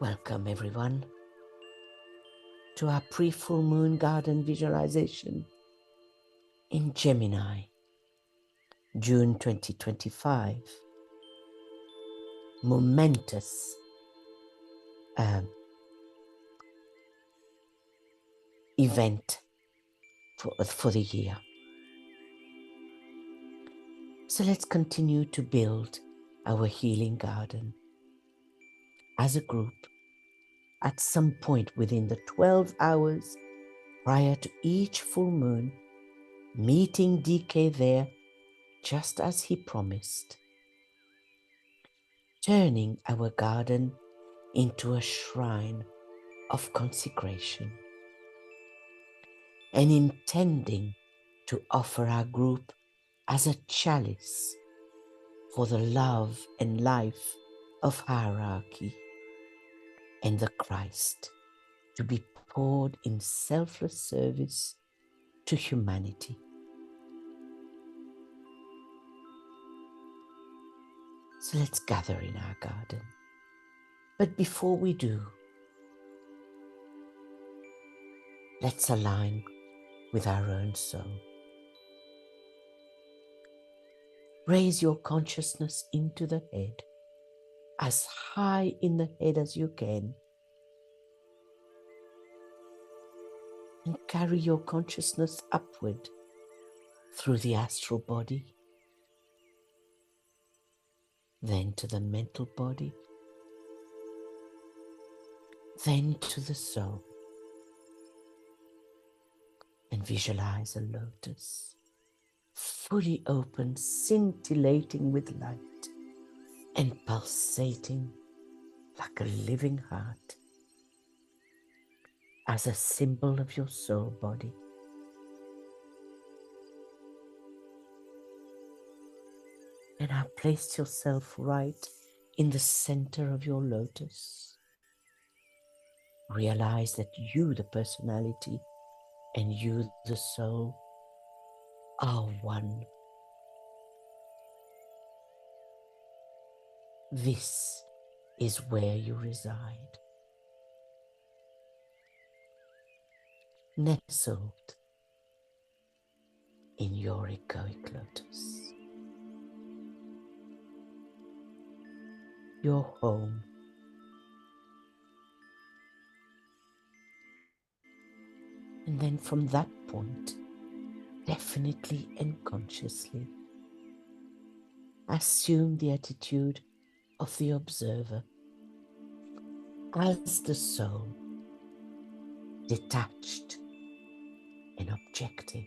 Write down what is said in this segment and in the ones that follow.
Welcome everyone to our pre-full moon garden visualization in Gemini, June 2025. Momentous event for the year. So let's continue to build our healing garden as a group at some point within the 12 hours prior to each full moon, meeting DK there just as he promised, turning our garden into a shrine of consecration and intending to offer our group as a chalice for the love and life of hierarchy and the Christ to be poured in selfless service to humanity. So let's gather in our garden. But before we do, let's align with our own soul. Raise your consciousness into the head, as high in the head as you can, and carry your consciousness upward through the astral body, then to the mental body, then to the soul, and visualize a lotus, fully open, scintillating with light and pulsating like a living heart as a symbol of your soul body. And now place yourself right in the center of your lotus. Realize that you, the personality, and you, the soul, are one. This is where you reside, nestled in your egoic lotus, your home. And then from that point, definitely and consciously, assume the attitude of the observer as the soul, detached and objective.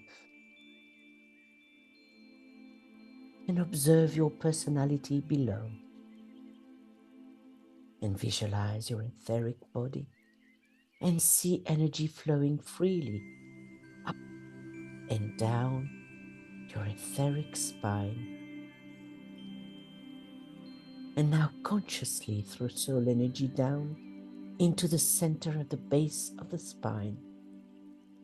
And observe your personality below and visualize your etheric body and see energy flowing freely up and down your etheric spine. And now consciously throw soul energy down into the center at the base of the spine,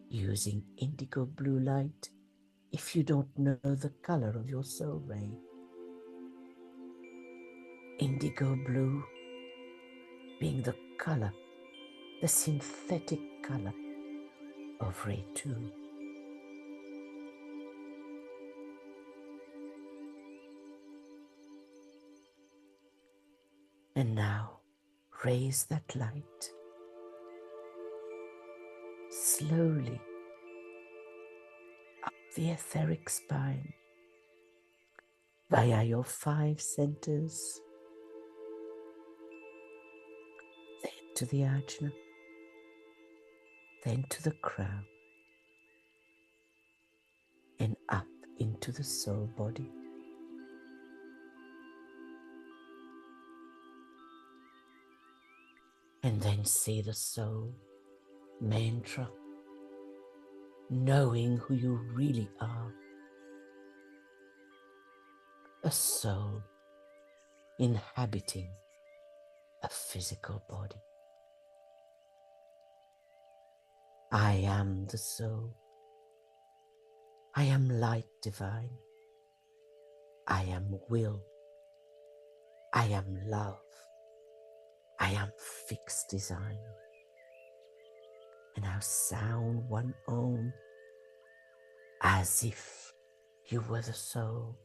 using indigo blue light if you don't know the color of your soul ray. Indigo blue being the color, the synthetic color of ray 2. And now raise that light slowly up the etheric spine via your 5 centers, then to the ajna, then to the crown, and up into the soul body. And then see the soul mantra, knowing who you really are. A soul inhabiting a physical body. I am the soul. I am light divine. I am will. I am love. I I am fixed design. And now sound one Om as if you were the soul.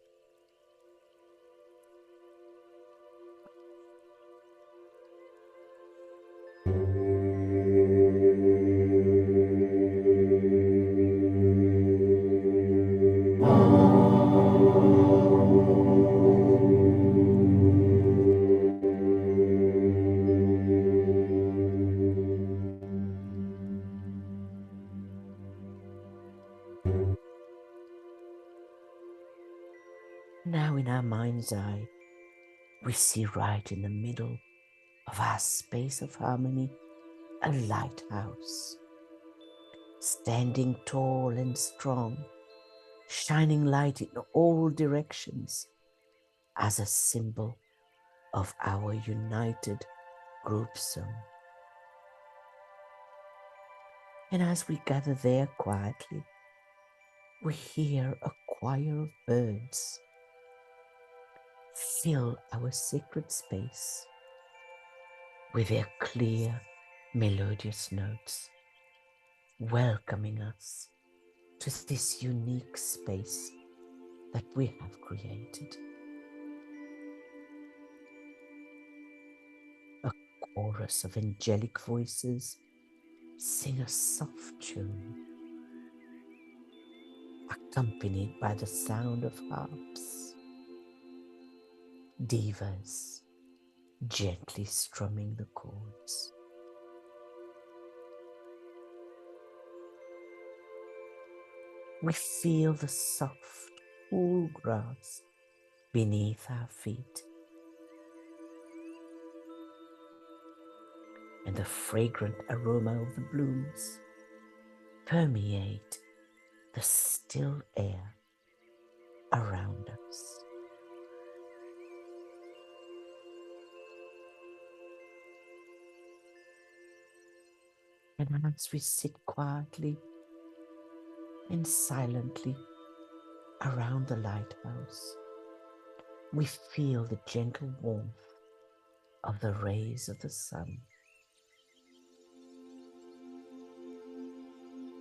Now in our mind's eye, we see right in the middle of our space of harmony a lighthouse, standing tall and strong, shining light in all directions as a symbol of our united group song. And as we gather there quietly, we hear a choir of birds fill our sacred space with their clear, melodious notes, welcoming us to this unique space that we have created. A chorus of angelic voices sing a soft tune, accompanied by the sound of harps, divas gently strumming the chords. We feel the soft, cool grass beneath our feet and the fragrant aroma of the blooms permeate the still air around us. And as we sit quietly and silently around the lighthouse, we feel the gentle warmth of the rays of the sun.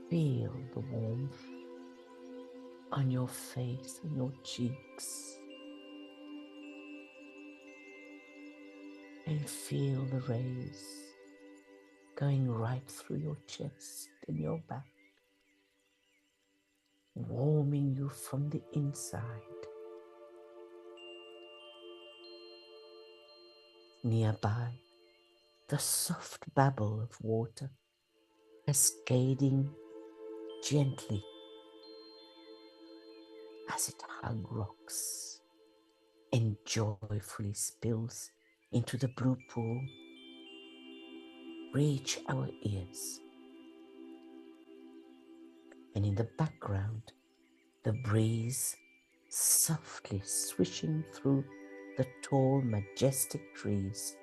Feel the warmth on your face and your cheeks. And feel the rays going right through your chest and your back, warming you from the inside. Nearby, the soft babble of water cascading gently as it hugs rocks and joyfully spills into the blue pool, reach our ears. And in the background, the breeze softly swishing through the tall, majestic trees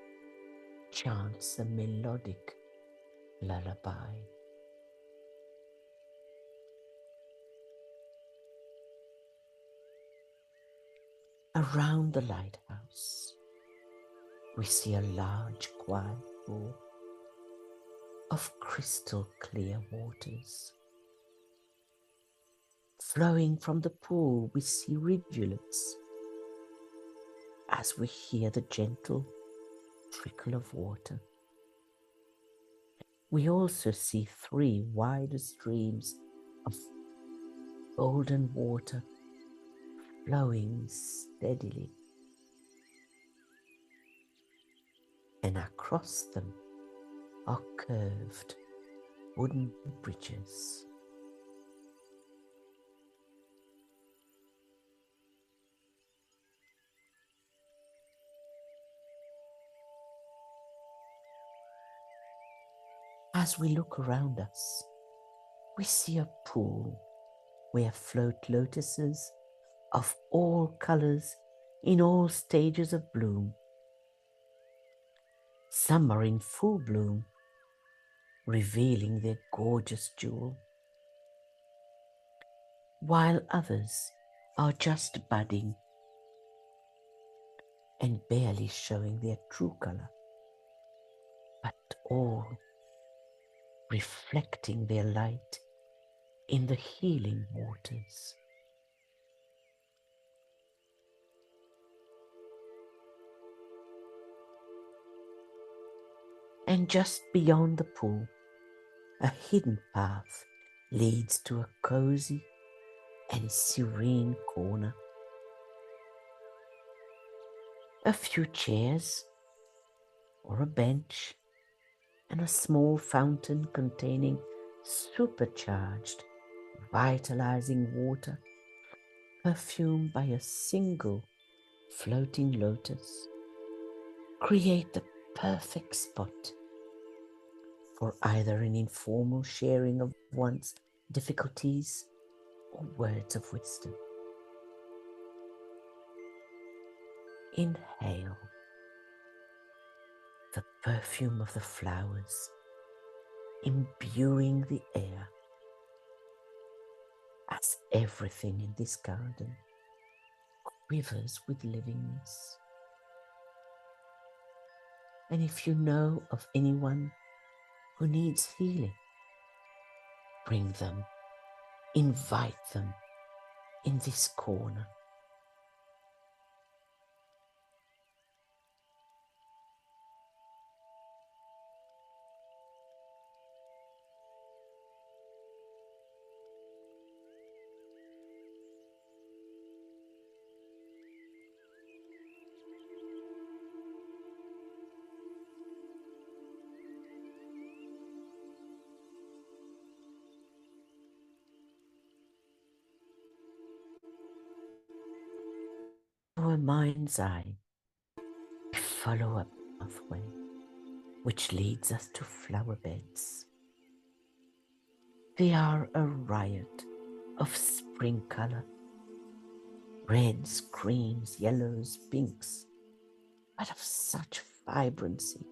chants a melodic lullaby. Around the lighthouse, we see a large, quiet pool of crystal clear waters. Flowing from the pool, we see rivulets as we hear the gentle trickle of water. We also see 3 wide streams of golden water flowing steadily, and across them are curved wooden bridges. As we look around us, we see a pool where float lotuses of all colors in all stages of bloom. Some are in full bloom, revealing their gorgeous jewel, while others are just budding and barely showing their true color. but all reflecting their light in the healing waters. And just beyond the pool, a hidden path leads to a cozy and serene corner. A few chairs or a bench and a small fountain containing supercharged, vitalizing water, perfumed by a single floating lotus, create the perfect spot for either an informal sharing of one's difficulties or words of wisdom. Inhale the perfume of the flowers, imbuing the air, as everything in this garden quivers with livingness. And if you know of anyone who needs healing, bring them, invite them in this corner. Our mind's eye, we follow a pathway which leads us to flower beds. They are a riot of spring color, reds, greens, yellows, pinks, but of such vibrancy,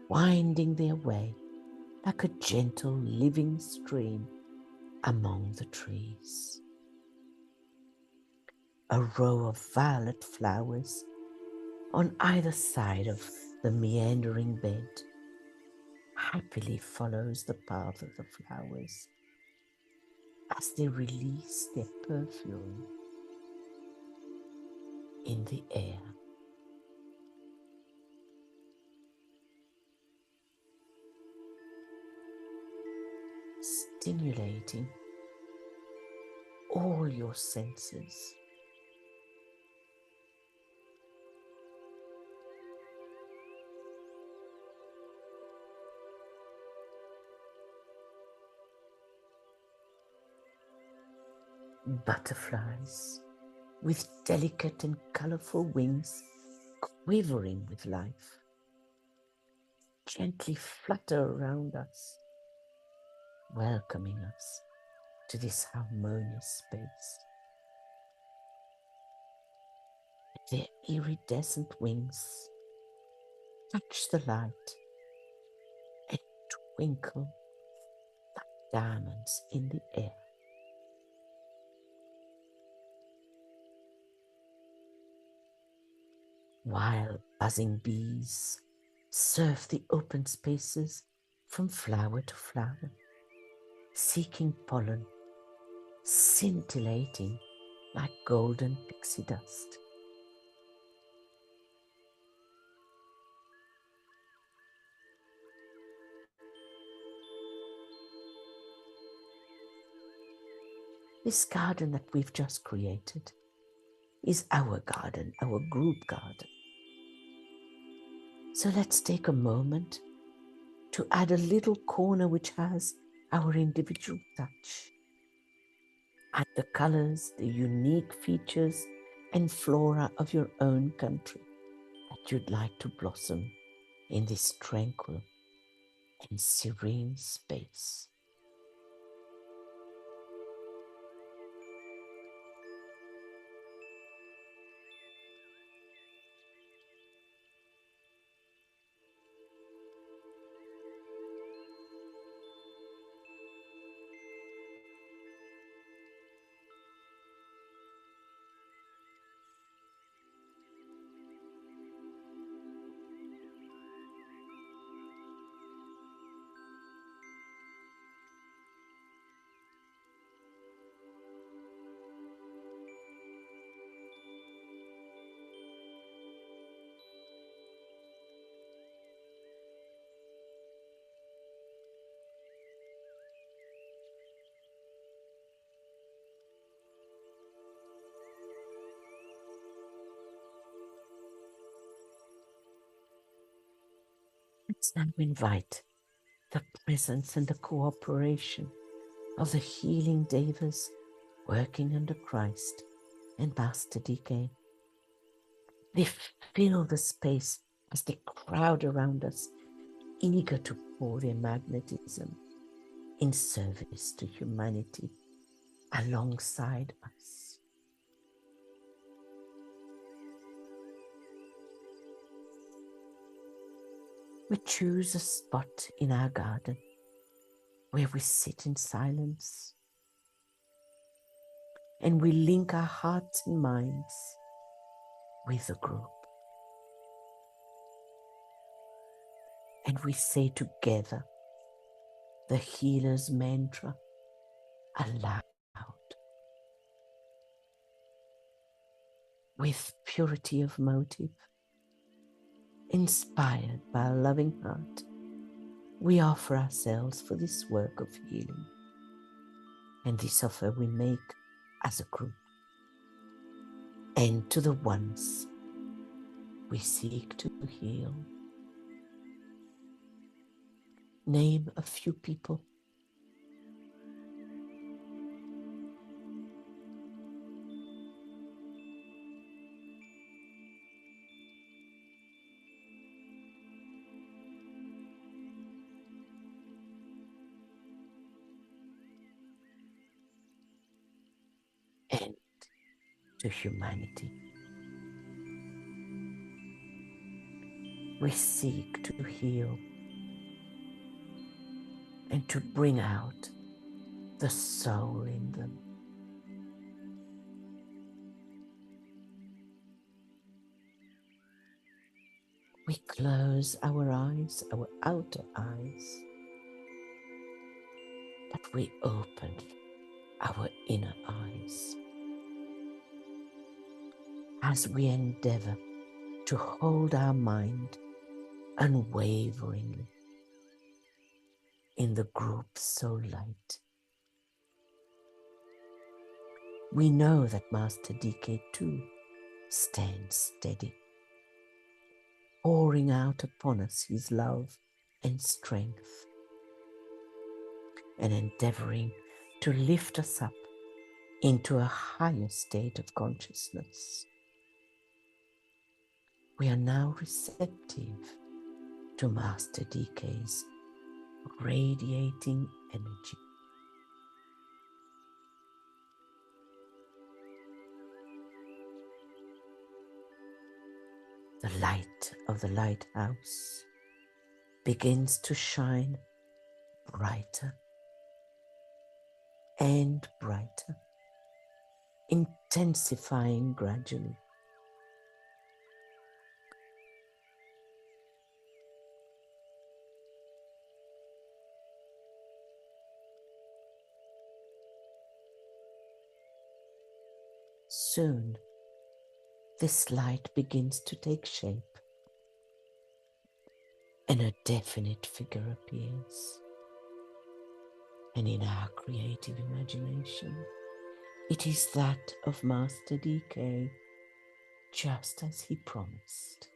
winding their way like a gentle living stream among the trees. A row of violet flowers on either side of the meandering bed happily follows the path of the flowers as they release their perfume in the air. Stimulating all your senses. Butterflies with delicate and colorful wings quivering with life gently flutter around us, welcoming us to this harmonious space. Their iridescent wings touch the light and twinkle like diamonds in the air. While buzzing bees surf the open spaces from flower to flower, seeking pollen, scintillating like golden pixie dust. This garden that we've just created is our garden, our group garden. So let's take a moment to add a little corner which has our individual touch. Add the colors, the unique features and flora of your own country that you'd like to blossom in this tranquil and serene space. Let's now invite the presence and the cooperation of the healing devas working under Christ and Master DK. They fill the space as they crowd around us, eager to pour their magnetism in service to humanity alongside us. We choose a spot in our garden where we sit in silence and we link our hearts and minds with the group. And we say together the healer's mantra aloud, with purity of motive, inspired by a loving heart. We offer ourselves for this work of healing, and this offer we make as a group. And to the ones we seek to heal. Name a few people. And to humanity. We seek to heal and to bring out the soul in them. We close our eyes, our outer eyes, but we open our inner eyes as we endeavor to hold our mind unwaveringly in the group so light. We know that Master DK too stands steady, pouring out upon us his love and strength, and endeavoring to lift us up into a higher state of consciousness. We are now receptive to Master DK's radiating energy. The light of the lighthouse begins to shine brighter and brighter, intensifying gradually. Soon, this light begins to take shape, and a definite figure appears. And in our creative imagination, it is that of Master DK, just as he promised.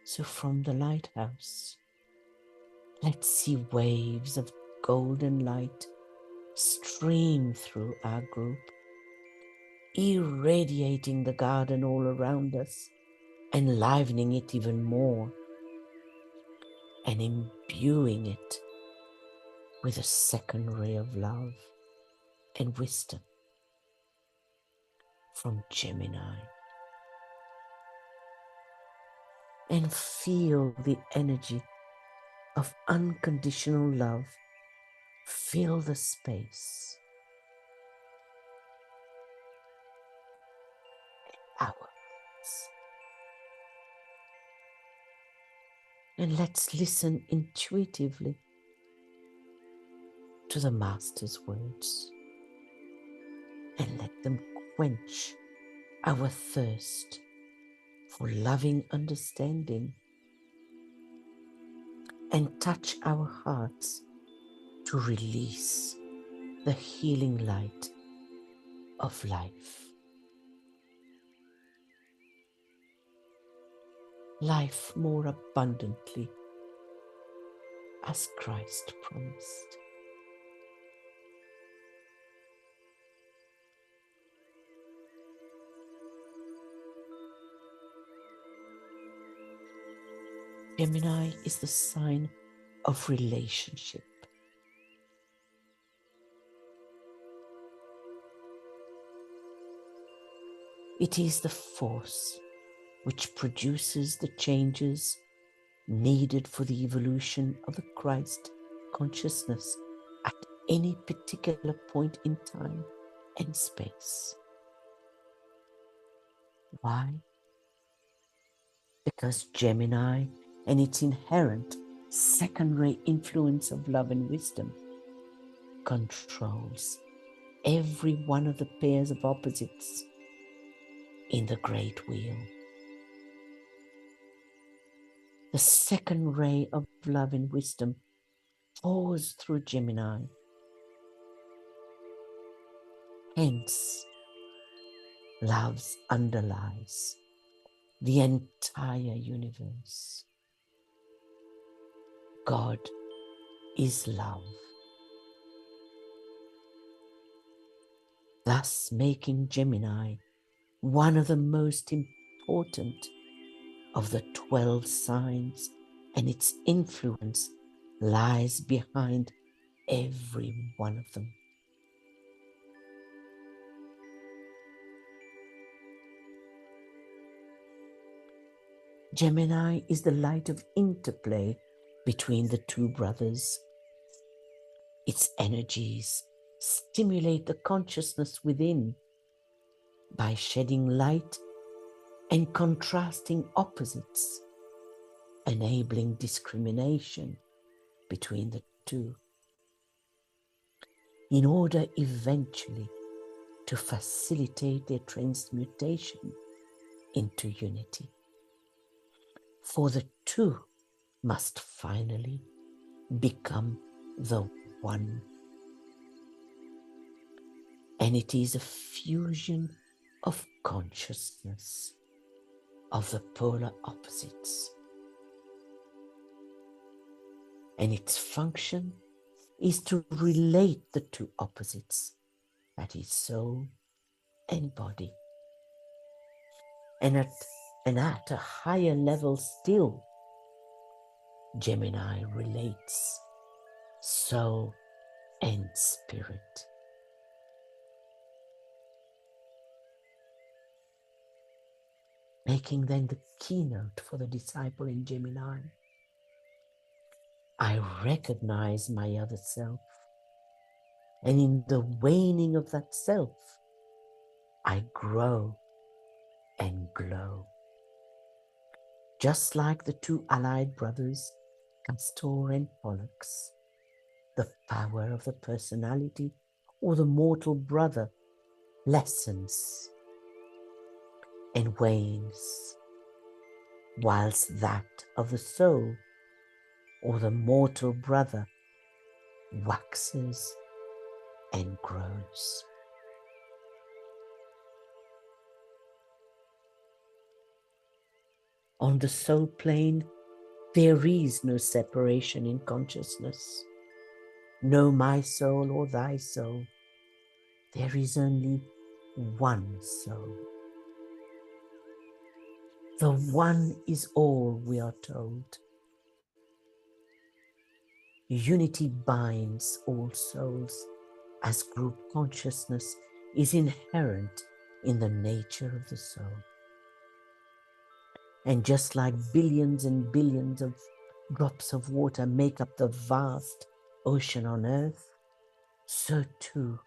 So from the lighthouse, let's see waves of golden light stream through our group, irradiating the garden all around us, enlivening it even more, and imbuing it with a second ray of love and wisdom from Gemini. And feel the energy of unconditional love fill the space. Our hearts. And let's listen intuitively to the Master's words and let them quench our thirst for loving understanding and touch our hearts to release the healing light of life. Life more abundantly, as Christ promised. Gemini is the sign of relationship. It is the force which produces the changes needed for the evolution of the Christ consciousness at any particular point in time and space. Why? Because Gemini and its inherent second-ray influence of love and wisdom controls every one of the pairs of opposites in the great wheel. The second ray of love and wisdom pours through Gemini. Hence, love underlies the entire universe. God is love, thus making Gemini one of the most important of the 12 signs, and its influence lies behind every one of them. Gemini is the light of interplay between the two brothers. Its energies stimulate the consciousness within by shedding light and contrasting opposites, enabling discrimination between the two, in order eventually to facilitate their transmutation into unity. For the two must finally become the one. And it is a fusion of consciousness of the polar opposites. And its function is to relate the two opposites, that is soul and body. And at a higher level still, Gemini relates soul and spirit. Making then the keynote for the disciple in Gemini. I recognize my other self, and in the waning of that self, I grow and glow. Just like the two allied brothers, Castor and Pollux, the power of the personality or the mortal brother lessens and wanes, whilst that of the soul or the mortal brother waxes and grows. On the soul plane, there is no separation in consciousness, no my soul or thy soul. There is only one soul. The one is all, we are told. Unity binds all souls, as group consciousness is inherent in the nature of the soul. And just like billions and billions of drops of water make up the vast ocean on earth, so too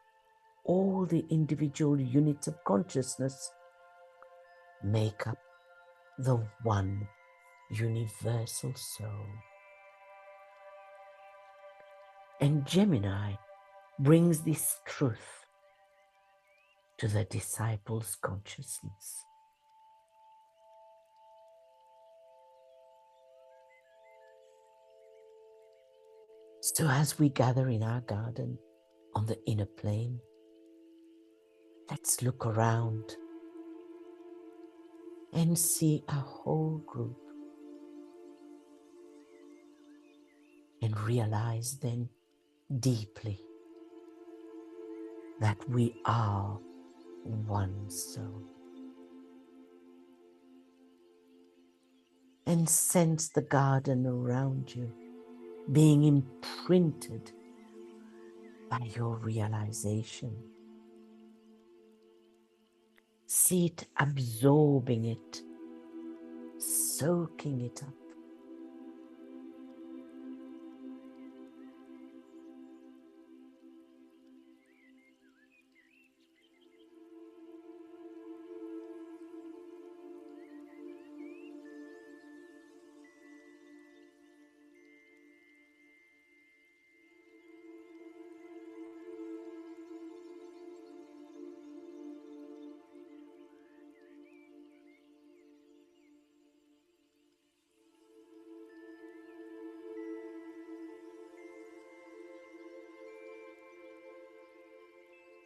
all the individual units of consciousness make up the one universal soul. And Gemini brings this truth to the disciple's consciousness. So as we gather in our garden on the inner plane, Let's look around and see a whole group and realize then deeply that we are one soul. And sense the garden around you being imprinted by your realization. See it absorbing it, soaking it up.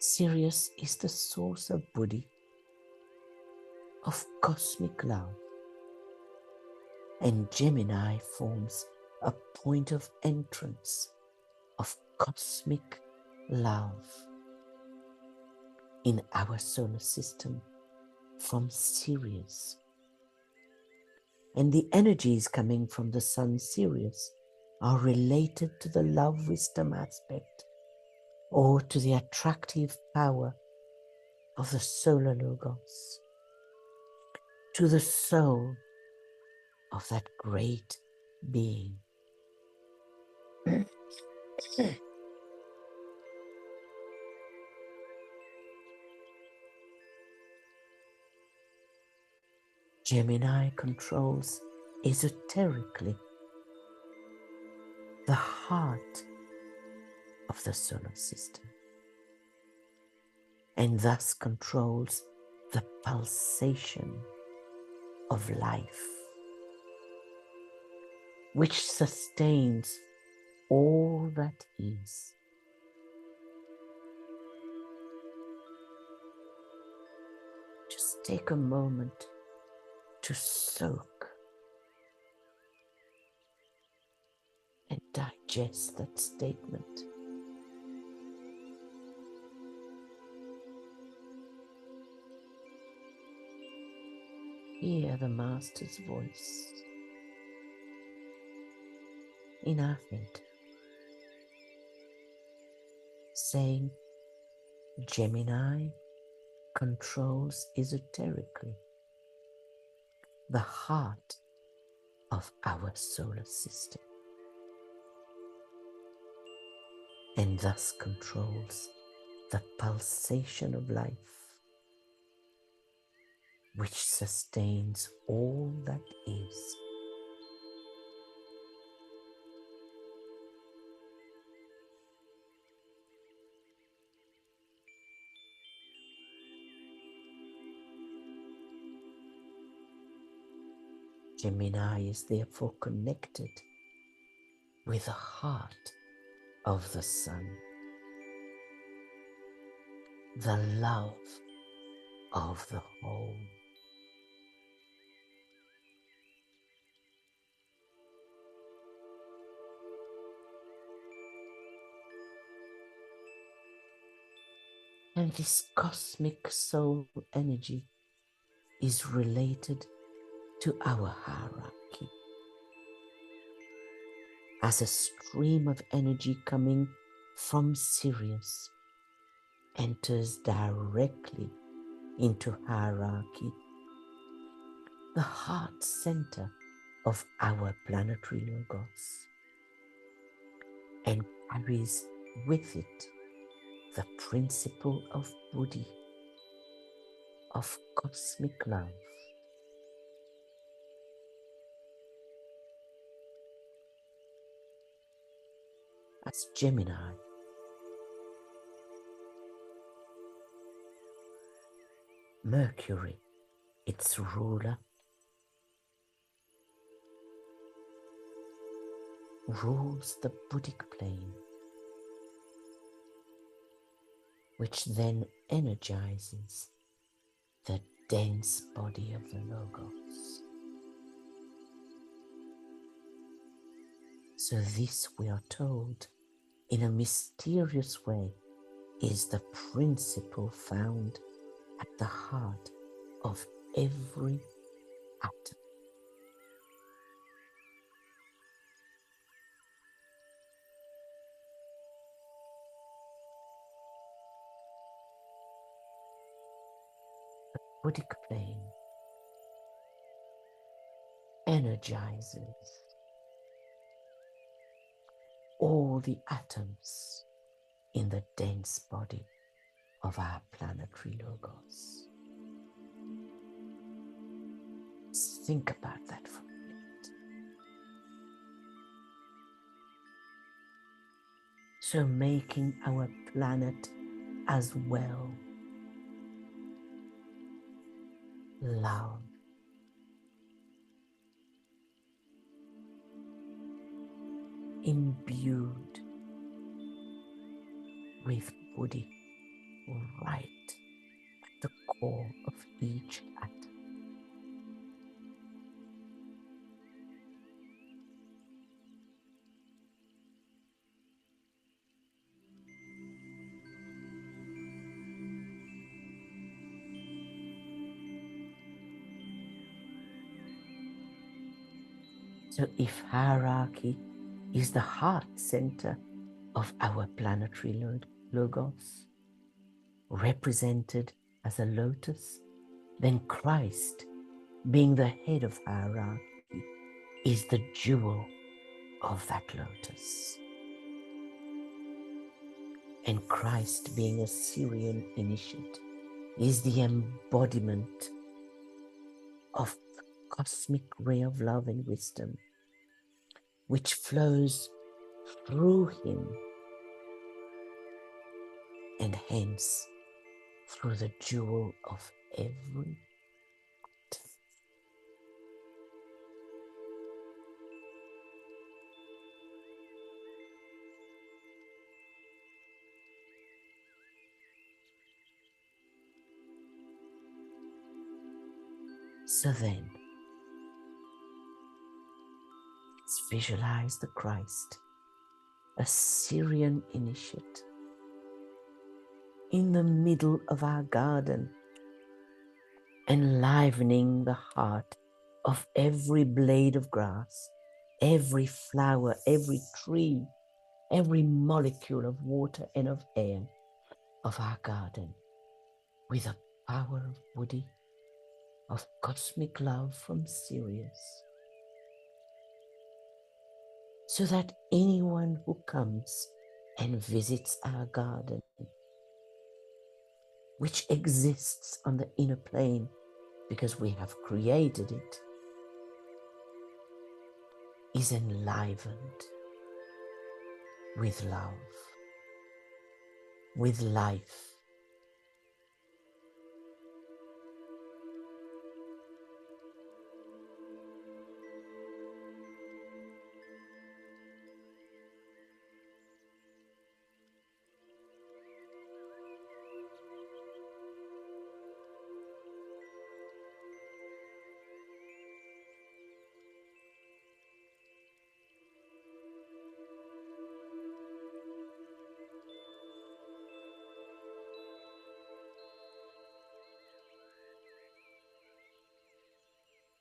Sirius is the source of Buddhi, of cosmic love, and Gemini forms a point of entrance of cosmic love in our solar system from Sirius. And the energies coming from the sun Sirius are related to the love wisdom aspect or to the attractive power of the solar logos, to the soul of that great being. Gemini controls esoterically the heart of the solar system and thus controls the pulsation of life, which sustains all that is. Just take a moment to soak and digest that statement. Hear the Master's voice in our head saying, Gemini controls esoterically the heart of our solar system and thus controls the pulsation of life, which sustains all that is. Gemini is therefore connected with the heart of the sun, the love of the whole. And this cosmic soul energy is related to our hierarchy as a stream of energy coming from Sirius enters directly into hierarchy, the heart center of our planetary logos, and carries with it the principle of Buddhi, of cosmic love. As Gemini, Mercury, its ruler, rules the Buddhic plane. which then energizes the dense body of the Logos. So this, we are told, in a mysterious way, is the principle found at the heart of every atom. The Buddhic plane energizes all the atoms in the dense body of our planetary Logos. Think about that for a minute. So making our planet as well love, imbued with Buddhi right at the core of each atom. So if hierarchy is the heart center of our planetary Logos, represented as a lotus, then Christ, being the head of hierarchy, is the jewel of that lotus. And Christ, being a Syrian initiate, is the embodiment of the cosmic ray of love and wisdom, which flows through him and hence through the jewel of every atom. So then, let's visualize the Christ, a Syrian initiate, in the middle of our garden, enlivening the heart of every blade of grass, every flower, every tree, every molecule of water and of air of our garden with the power of Buddhi, of cosmic love from Sirius, so that anyone who comes and visits our garden, which exists on the inner plane because we have created it, is enlivened with love, with life.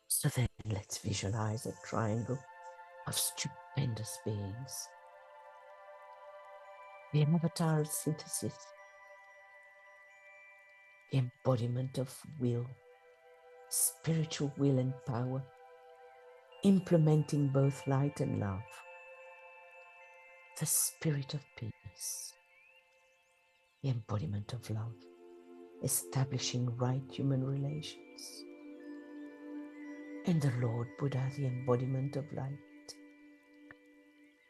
So then let's visualize a triangle of stupendous beings. The avatar of synthesis, the embodiment of will, spiritual will and power, implementing both light and love, the spirit of peace, the embodiment of love, establishing right human relations, and the Lord Buddha, the embodiment of light.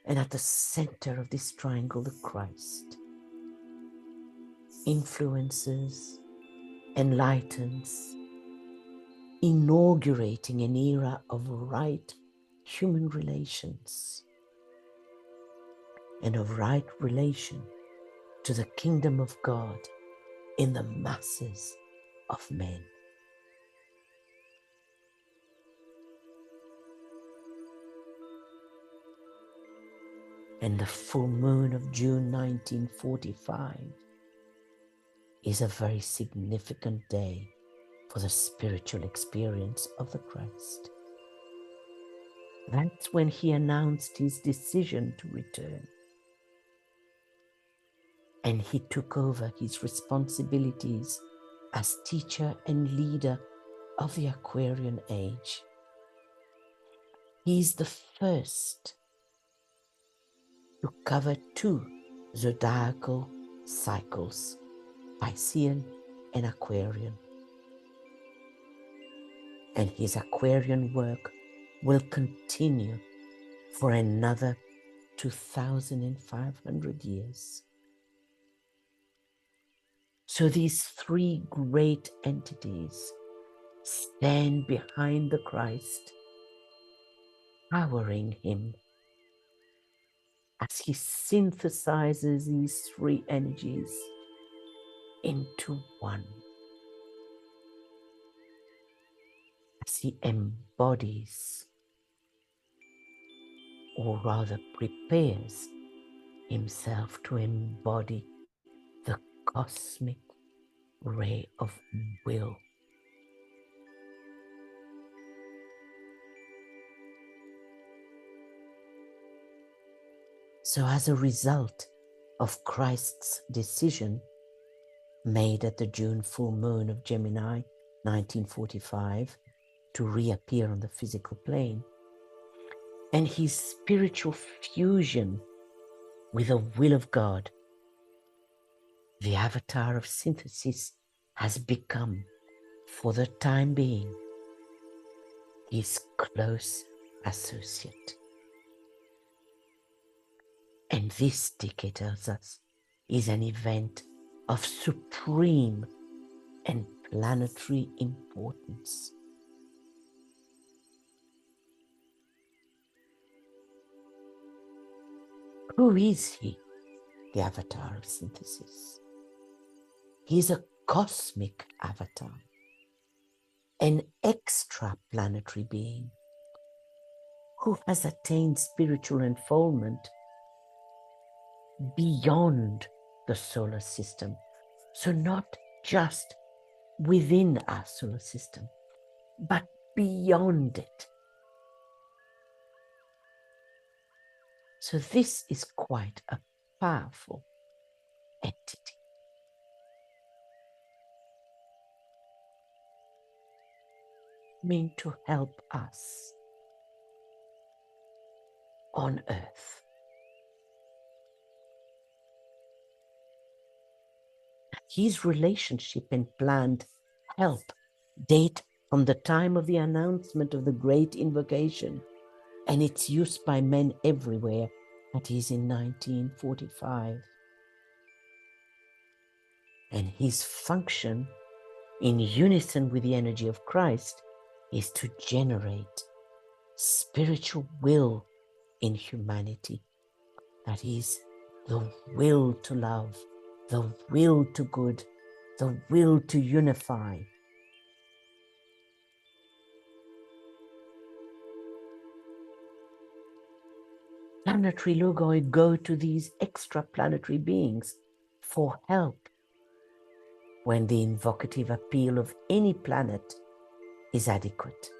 And at the center of this triangle, the Christ influences, enlightens, inaugurating an era of right human relations and of right relation to the kingdom of God in the masses of men. And the full moon of June 1945 is a very significant day for the spiritual experience of the Christ. That's when he announced his decision to return. And he took over his responsibilities as teacher and leader of the Aquarian age. He's the first to cover two zodiacal cycles, Piscean and Aquarian. And his Aquarian work will continue for another 2,500 years. So these three great entities stand behind the Christ, powering him as he synthesizes these three energies into one, as he embodies, or rather prepares himself to embody the cosmic ray of will. So as a result of Christ's decision made at the June full moon of Gemini 1945 to reappear on the physical plane, and his spiritual fusion with the will of God, the avatar of synthesis has become, for the time being, his close associate. And this, Dike tells us, is an event of supreme and planetary importance. Who is he, the avatar of synthesis? He is a cosmic avatar, an extra-planetary being who has attained spiritual unfoldment beyond the solar system. So not just within our solar system, but beyond it. So this is quite a powerful entity. Meant to help us on Earth. His relationship and planned help date from the time of the announcement of the Great Invocation and its use by men everywhere, that is in 1945. And his function, in unison with the energy of Christ, is to generate spiritual will in humanity. That is, the will to love, the will to good, the will to unify. Planetary logoi go to these extra-planetary beings for help when the invocative appeal of any planet is adequate.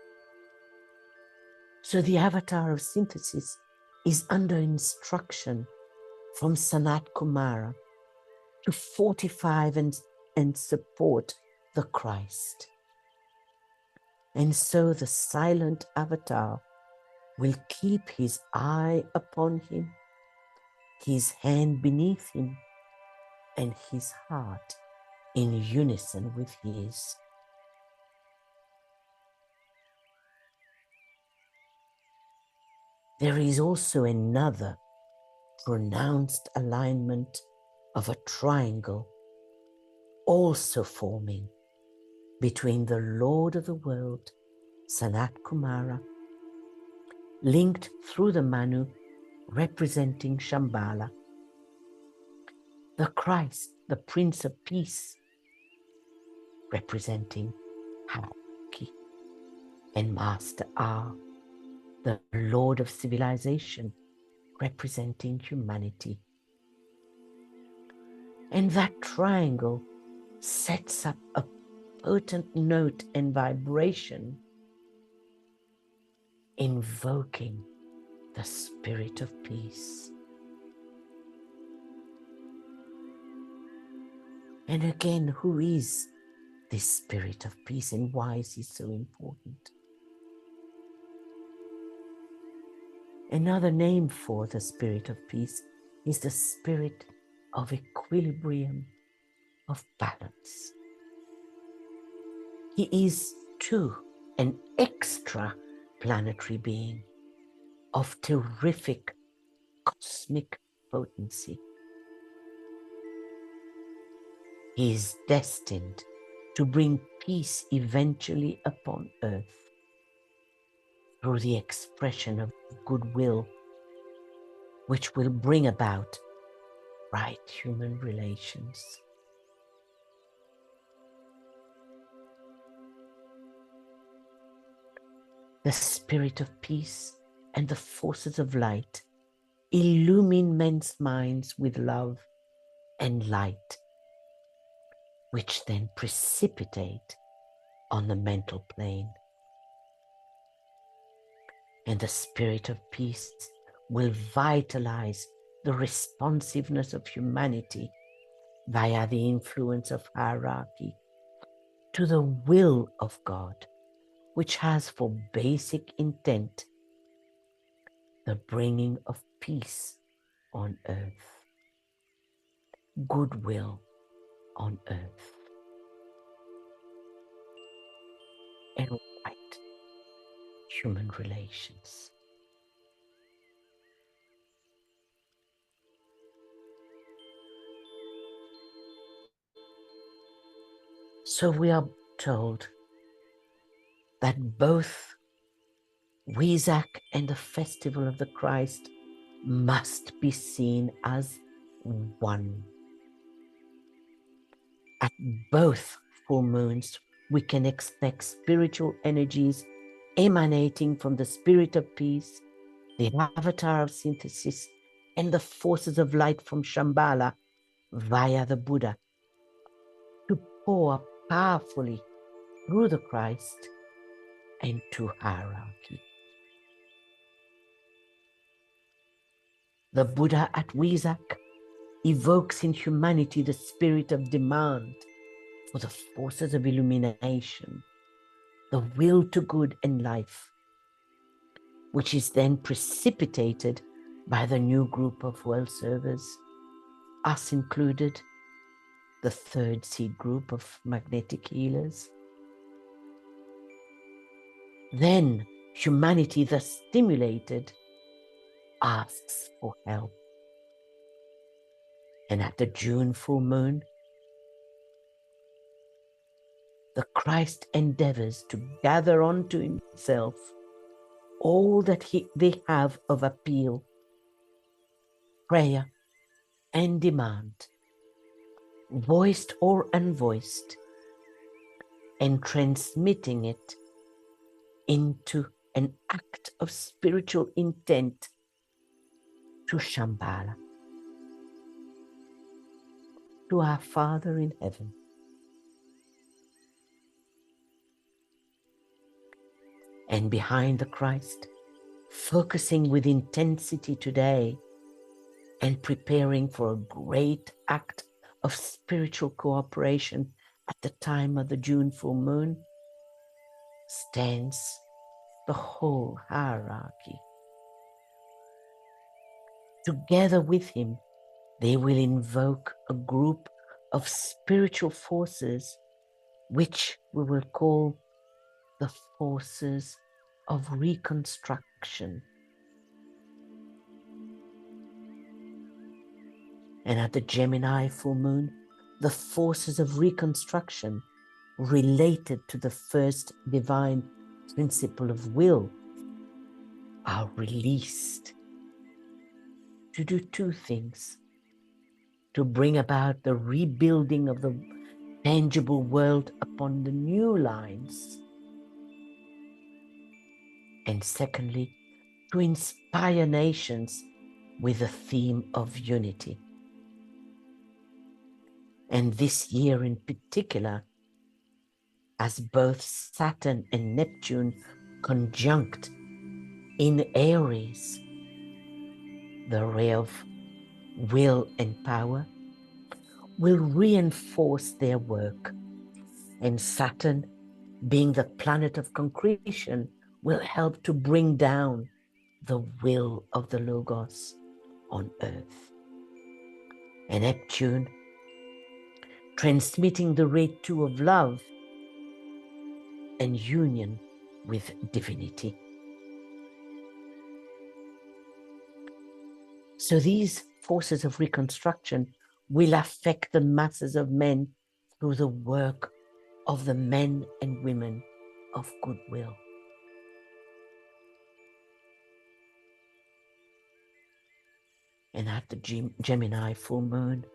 So the avatar of synthesis is under instruction from Sanat Kumara to fortify and support the Christ. And so the silent avatar will keep his eye upon him, his hand beneath him, and his heart in unison with his. There is also another pronounced alignment of a triangle also forming between the Lord of the world, Sanat Kumara, linked through the Manu representing Shambhala, The Christ, the Prince of Peace, representing hierarchy, and Master R, the Lord of Civilization, representing humanity. And that triangle sets up a potent note and vibration, invoking the spirit of peace. And again, who is this spirit of peace and why is he so important? Another name for the spirit of peace is the spirit of equilibrium, of balance. He is too an extra planetary being of terrific cosmic potency. He is destined to bring peace eventually upon earth through the expression of goodwill, which will bring about right human relations. The spirit of peace and the forces of light illumine men's minds with love and light, which then precipitate on the mental plane. And the spirit of peace will vitalize the responsiveness of humanity via the influence of hierarchy to the will of God, which has for basic intent the bringing of peace on earth, goodwill on earth, and right human relations. So we are told that both Wesak and the Festival of the Christ must be seen as one. At both full moons, we can expect spiritual energies emanating from the spirit of peace, the avatar of synthesis, and the forces of light from Shambhala via the Buddha to pour powerfully through the Christ and to hierarchy. The Buddha at Wesak evokes in humanity the spirit of demand for the forces of illumination, the will to good and life, which is then precipitated by the new group of well servers, us included, the third seed group of magnetic healers. Then humanity, thus stimulated, asks for help. And at the June full moon, the Christ endeavors to gather onto himself all that they have of appeal, prayer, and demand, voiced or unvoiced, and transmitting it into an act of spiritual intent to Shambhala, to our Father in heaven. And behind the Christ, focusing with intensity today and preparing for a great act of spiritual cooperation at the time of the June full moon, stands the whole hierarchy. Together with him, they will invoke a group of spiritual forces, which we will call the forces of reconstruction. And at the Gemini full moon, the forces of reconstruction related to the first divine principle of will are released to do two things. to bring about the rebuilding of the tangible world upon the new lines. And secondly, to inspire nations with the theme of unity. And this year in particular, as both Saturn and Neptune conjunct in Aries, the ray of will and power, will reinforce their work. And Saturn, being the planet of concretion, will help to bring down the will of the Logos on Earth. And Neptune, transmitting the ray 2 of love and union with divinity. So these forces of reconstruction will affect the masses of men through the work of the men and women of goodwill. And at the Gemini full moon,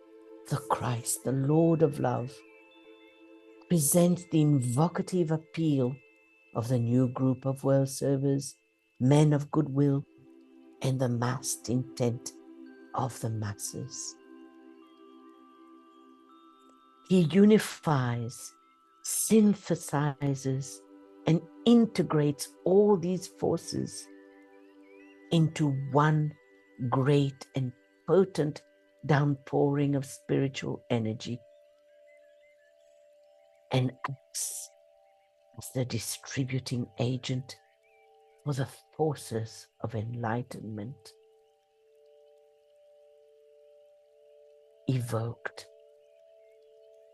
the Christ, the Lord of love, presents the invocative appeal of the new group of world servers, men of goodwill, and the massed intent of the masses. He unifies, synthesizes, and integrates all these forces into one great and potent downpouring of spiritual energy, and acts as the distributing agent for the forces of enlightenment evoked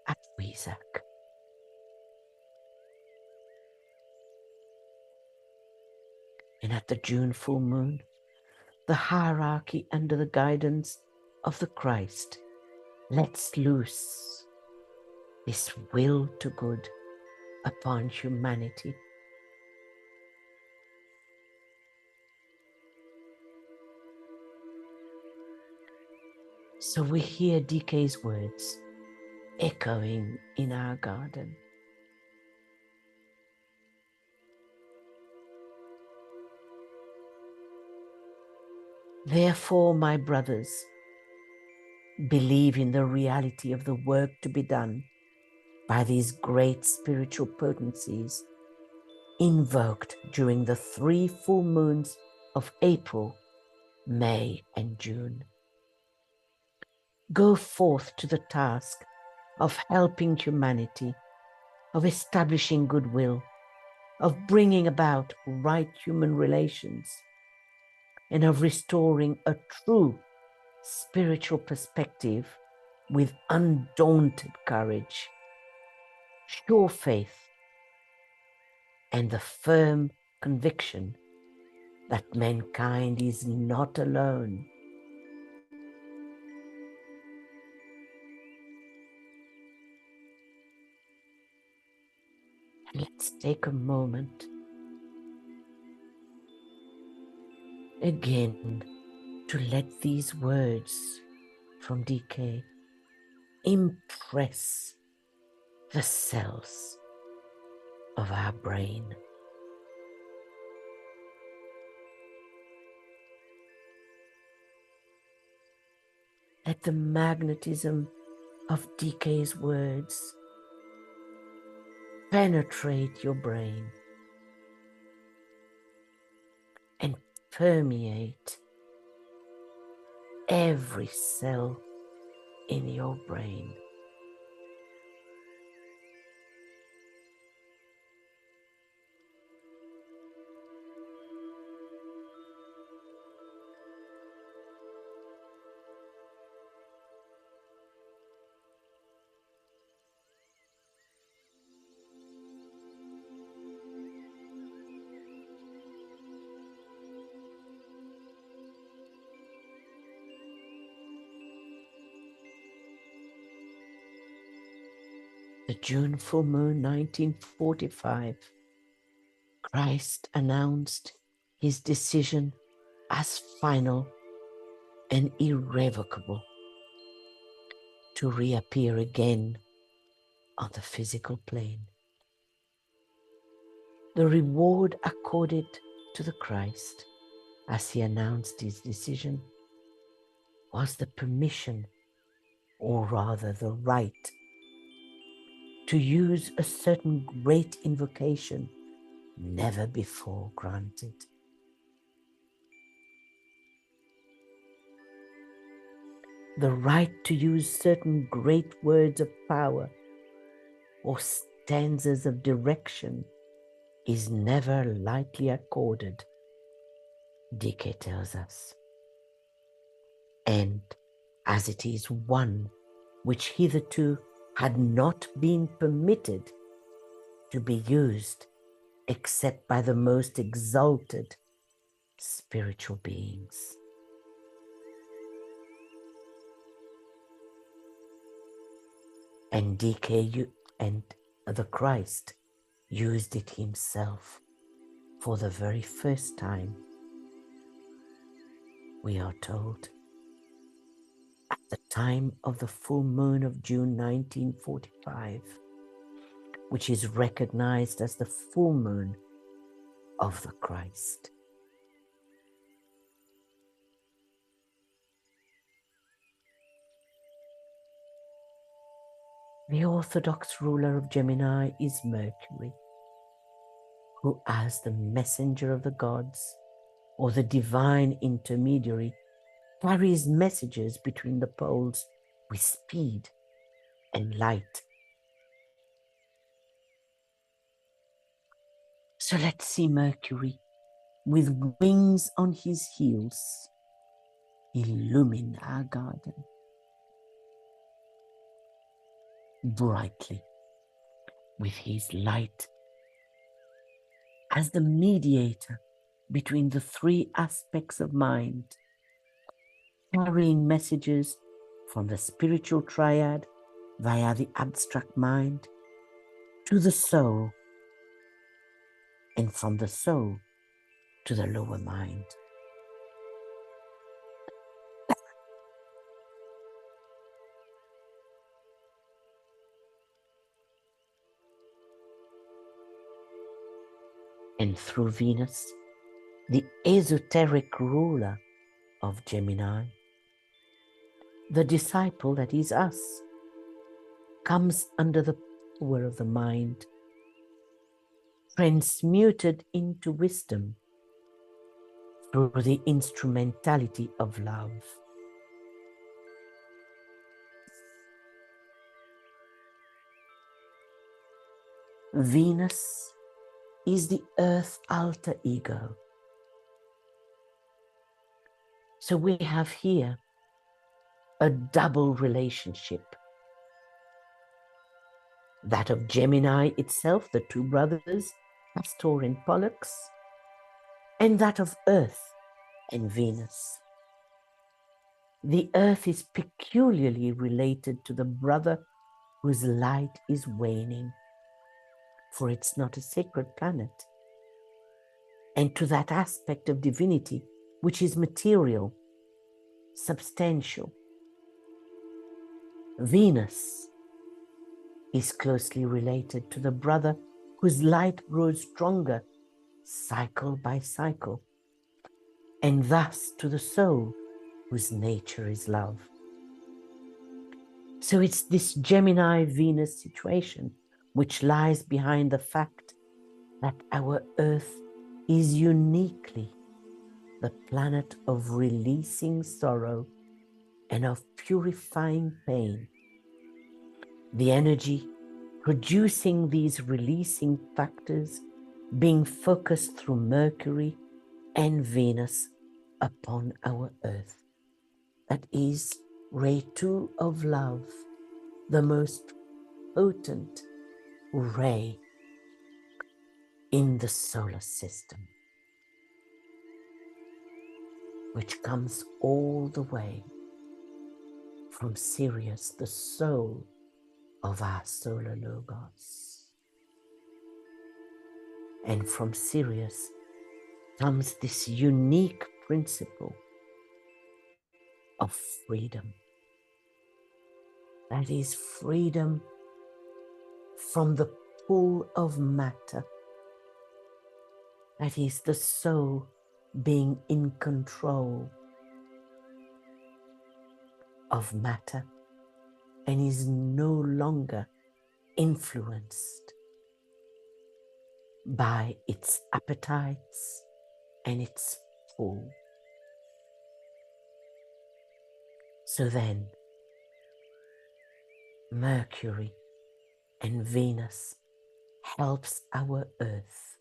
at Weizak. And at the June full moon, the hierarchy under the guidance of the Christ lets loose this will to good upon humanity. So we hear DK's words echoing in our garden. Therefore, my brothers, believe in the reality of the work to be done by these great spiritual potencies invoked during the 3 full moons of April, May, and June. Go forth to the task of helping humanity, of establishing goodwill, of bringing about right human relations, and of restoring a true spiritual perspective with undaunted courage, sure faith, and the firm conviction that mankind is not alone. And let's take a moment again to let these words from DK impress the cells of our brain. Let the magnetism of DK's words penetrate your brain and permeate every cell in your brain. The June full moon 1945, Christ announced his decision as final and irrevocable. to reappear again on the physical plane. The reward accorded to the Christ as he announced his decision was the permission, or rather the right, to use a certain great invocation never before granted. The right to use certain great words of power or stanzas of direction is never lightly accorded, Dike tells us. And as it is one which hitherto had not been permitted to be used except by the most exalted spiritual beings. And DKU and the Christ used it himself for the very first time, we are told, at the time of the full moon of June 1945, which is recognized as the full moon of the Christ. The orthodox ruler of Gemini is Mercury, who as the messenger of the gods or the divine intermediary carries messages between the poles with speed and light. So let's see Mercury with wings on his heels illumine our garden brightly with his light as the mediator between the three aspects of mind, carrying messages from the spiritual triad via the abstract mind to the soul, and from the soul to the lower mind. And through Venus, the esoteric ruler of Gemini, the disciple that is us, comes under the power of the mind, transmuted into wisdom through the instrumentality of love. Venus is the earth alter ego. So we have here a double relationship. That of Gemini itself, the two brothers, Castor and Pollux, and that of Earth and Venus. The Earth is peculiarly related to the brother whose light is waning, for it's not a sacred planet, and to that aspect of divinity which is material, substantial. Venus is closely related to the brother whose light grows stronger cycle by cycle, and thus to the soul whose nature is love. So it's this Gemini-Venus situation which lies behind the fact that our Earth is uniquely the planet of releasing sorrow and of purifying pain. The energy producing these releasing factors being focused through Mercury and Venus upon our Earth. That is ray 2 of love, the most potent ray in the solar system, which comes all the way from Sirius, the soul of our solar logos. And from Sirius comes this unique principle of freedom. That is freedom from the pull of matter. That is the soul being in control of matter and is no longer influenced by its appetites and its pull. So then, Mercury and Venus help our Earth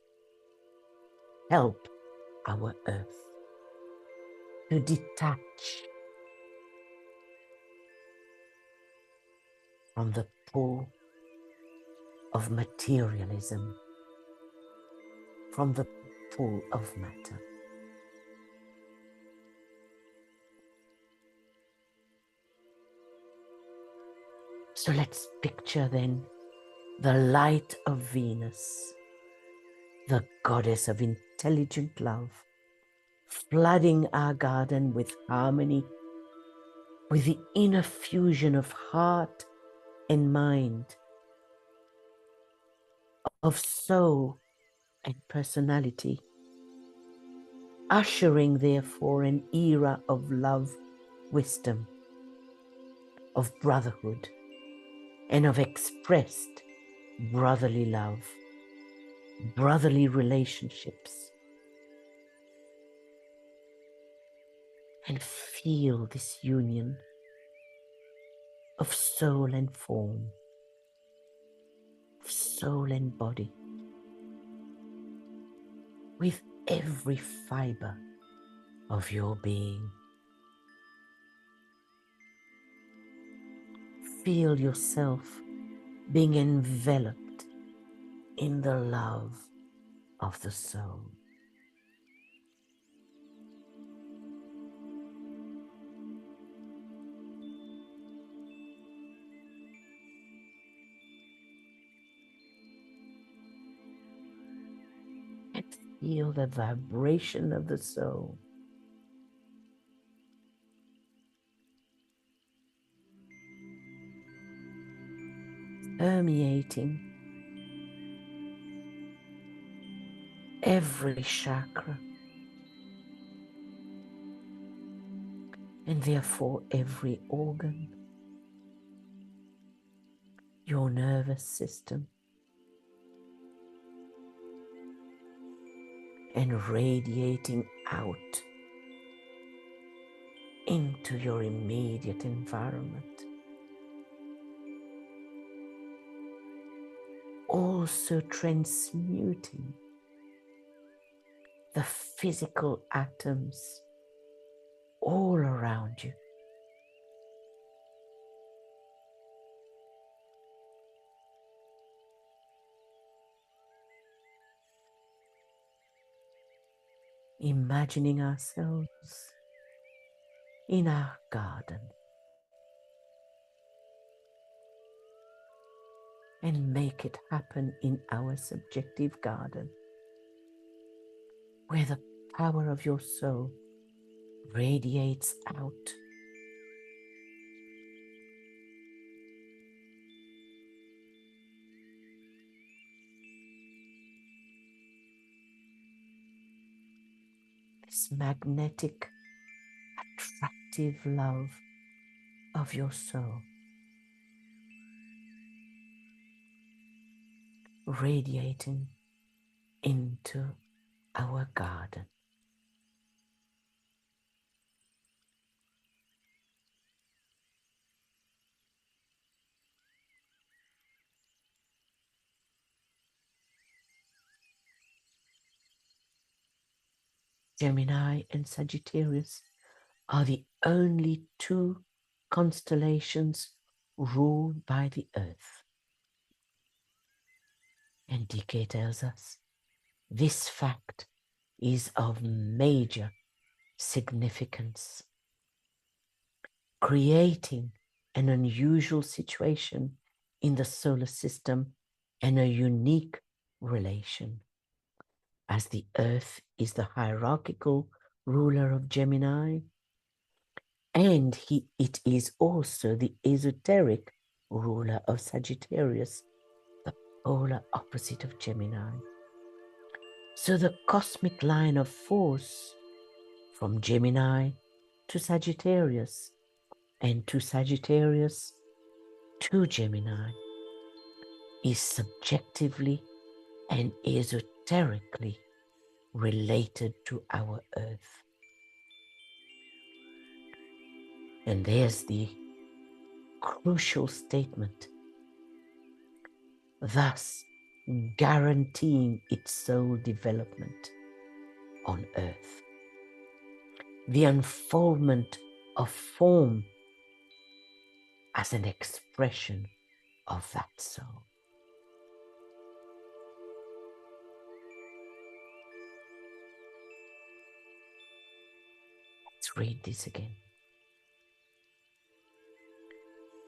to detach from the pull of materialism, from the pull of matter. So let's picture then the light of Venus, the goddess of intelligent love, flooding our garden with harmony, with the inner fusion of heart and mind, of soul and personality, ushering therefore an era of love, wisdom, of brotherhood, and of expressed brotherly love, brotherly relationships. And feel this union of soul and form, of soul and body, with every fiber of your being. Feel yourself being enveloped in the love of the soul. And feel the vibration of the soul permeating every chakra and therefore every organ, your nervous system, and radiating out into your immediate environment. Also transmuting the physical atoms all around you. Imagining ourselves in our garden and make it happen in our subjective garden, where the power of your soul radiates out this magnetic, attractive love of your soul, radiating into our garden. Gemini and Sagittarius are the only two constellations ruled by the Earth. And DK tells us this fact is of major significance, creating an unusual situation in the solar system and a unique relation, as the Earth is the hierarchical ruler of Gemini, and it is also the esoteric ruler of Sagittarius, the polar opposite of Gemini. So the cosmic line of force from Gemini to Sagittarius and to Sagittarius to Gemini is subjectively and esoterically related to our Earth. And there's the crucial statement, thus guaranteeing its soul development on Earth. The unfoldment of form as an expression of that soul. Let's read this again.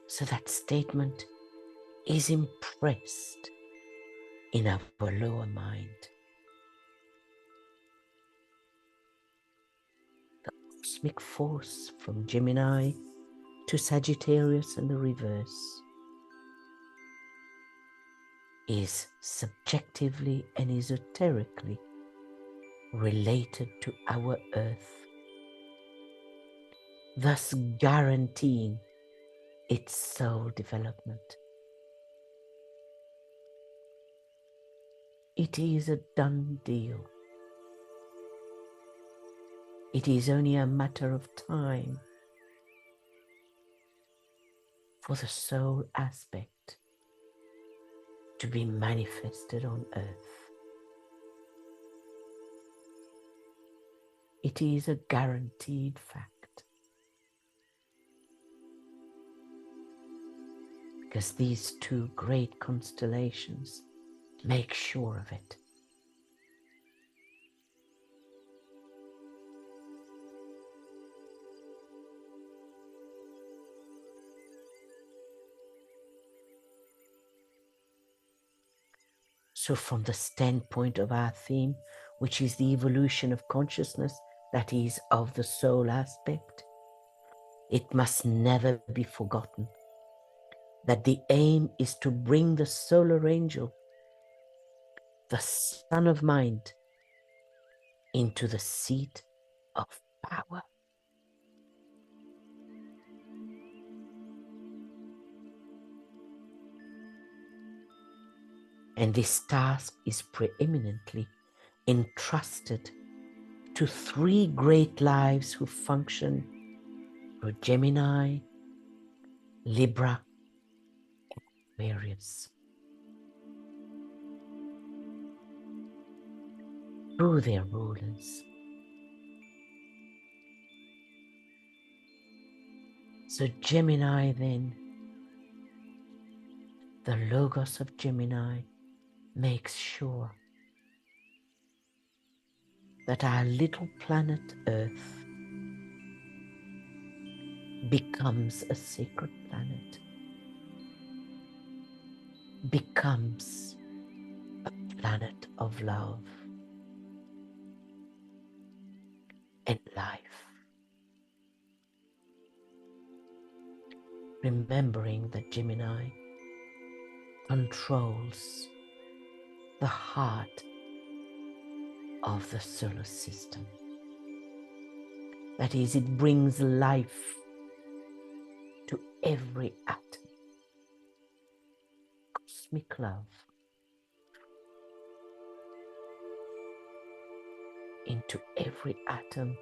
So that statement is impressed in our lower mind. The cosmic force from Gemini to Sagittarius and the reverse is subjectively and esoterically related to our Earth, thus guaranteeing its soul development. It is a done deal. It is only a matter of time for the soul aspect to be manifested on Earth. It is a guaranteed fact, because these two great constellations make sure of it. So from the standpoint of our theme, which is the evolution of consciousness, that is of the soul aspect, it must never be forgotten that the aim is to bring the solar angel, the son of mind, into the seat of power. And this task is preeminently entrusted to three great lives who function through Gemini, Libra, and Aquarius. Through their rulers. So Gemini then, the Logos of Gemini, makes sure that our little planet Earth becomes a sacred planet, becomes a planet of love and life. Remembering that Gemini controls the heart of the solar system. That is, it brings life to every atom. Cosmic love into every atom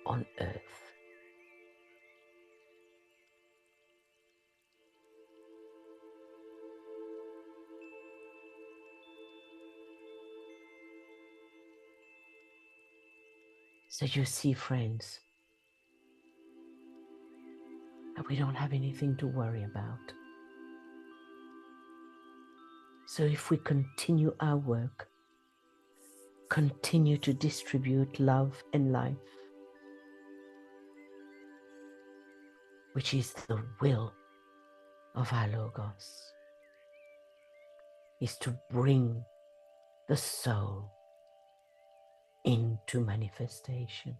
on Earth. So you see, friends, that we don't have anything to worry about. So if we continue our work, continue to distribute love and life, which is the will of our Logos, is to bring the soul into manifestation.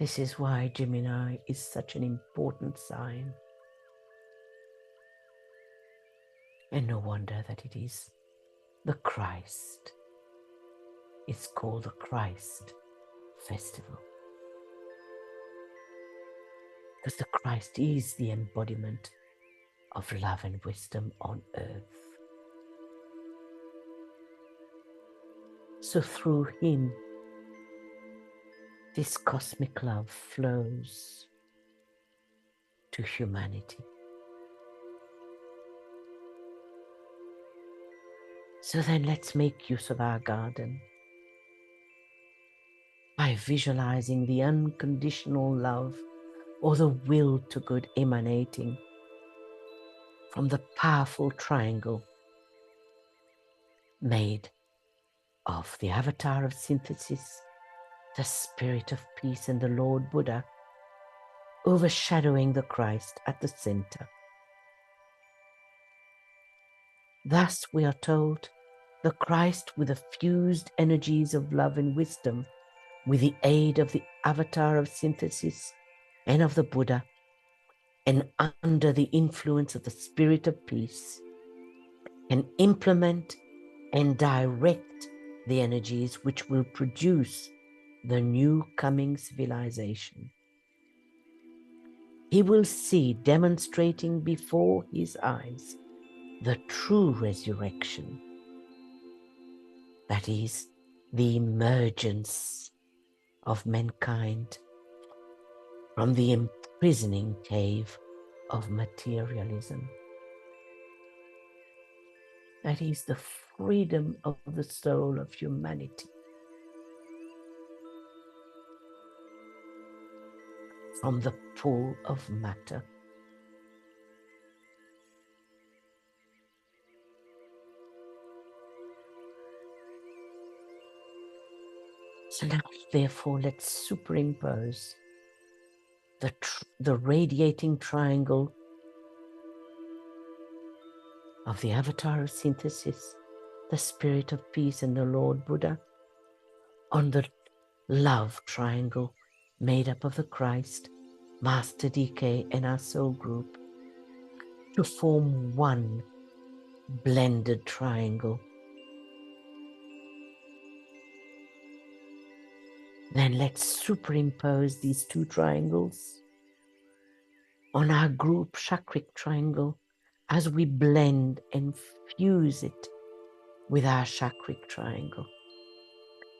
This is why Gemini is such an important sign. And no wonder that it is the Christ. It's called the Christ Festival. Because the Christ is the embodiment of love and wisdom on earth. So through him, this cosmic love flows to humanity. So then let's make use of our garden by visualizing the unconditional love or the will to good emanating from the powerful triangle made of the avatar of synthesis, the spirit of peace, and the Lord Buddha, overshadowing the Christ at the center. Thus, we are told, the Christ with the fused energies of love and wisdom, with the aid of the avatar of synthesis and of the Buddha, and under the influence of the spirit of peace, can implement and direct the energies which will produce the new coming civilization. He will see, demonstrating before his eyes, the true resurrection, that is, the emergence of mankind from the imprisoning cave of materialism. That is the freedom of the soul of humanity from the pull of matter. So now, therefore, let's superimpose the radiating triangle of the avatar of synthesis, the spirit of peace, and the Lord Buddha on the love triangle made up of the Christ, Master DK, and our soul group to form one blended triangle. Then let's superimpose these two triangles on our group chakric triangle as we blend and fuse it with our chakric triangle,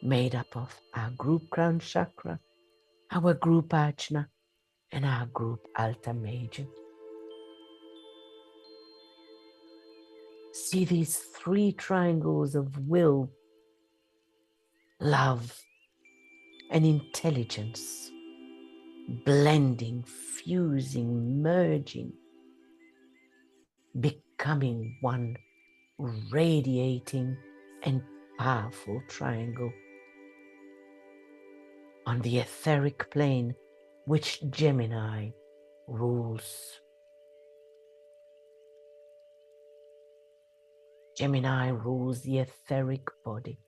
made up of our group crown chakra, our group ajna, and our group alta major. See these three triangles of will, love, and intelligence blending, fusing, merging, becoming one radiating and powerful triangle on the etheric plane which Gemini rules. Gemini rules the etheric body.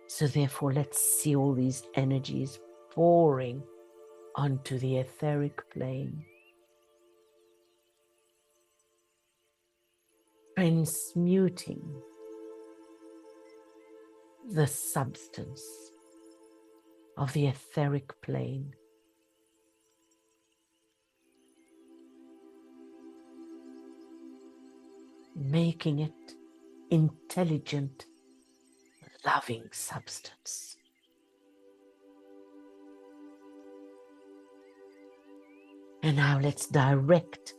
So therefore, let's see all these energies pouring onto the etheric plane, transmuting the substance of the etheric plane, making it intelligent, loving substance. And now let's direct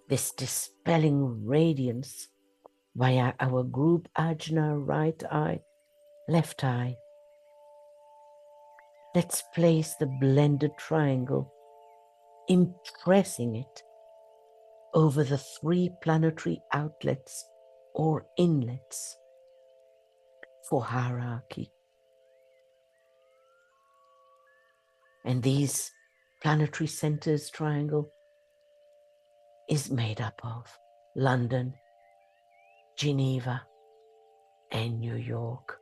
this dispelling radiance via our group ajna, right eye, left eye. Let's place the blended triangle, impressing it over the three planetary outlets or inlets for hierarchy. And these planetary centers triangle is made up of London, Geneva, and New York.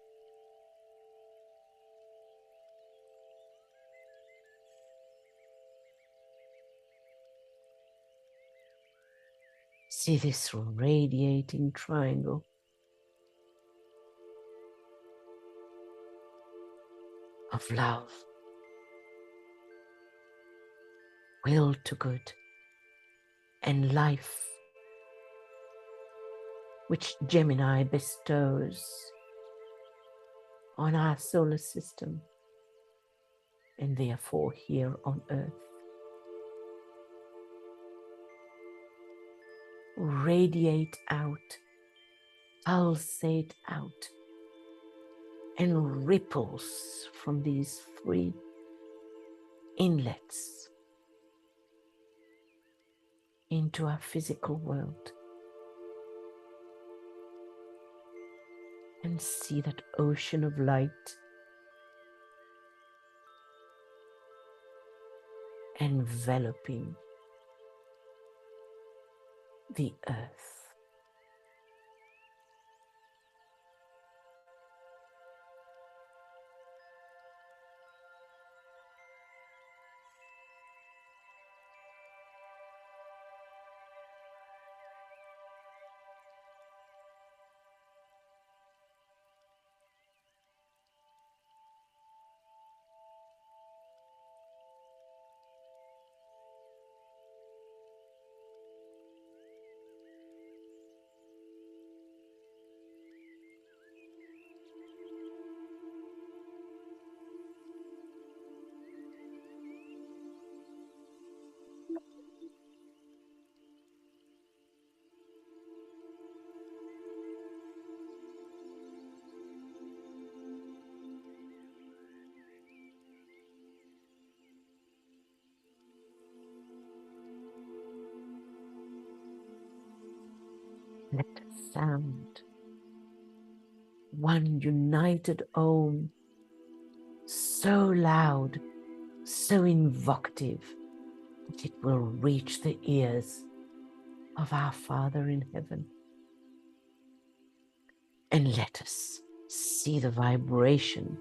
See this radiating triangle of love, will to good, and life, which Gemini bestows on our solar system and therefore here on Earth. Radiate out, pulsate out, and ripples from these three inlets into our physical world. And see that ocean of light enveloping the Earth. Let the sound, one united Om, so loud, so invocative, that it will reach the ears of our Father in heaven. And let us see the vibration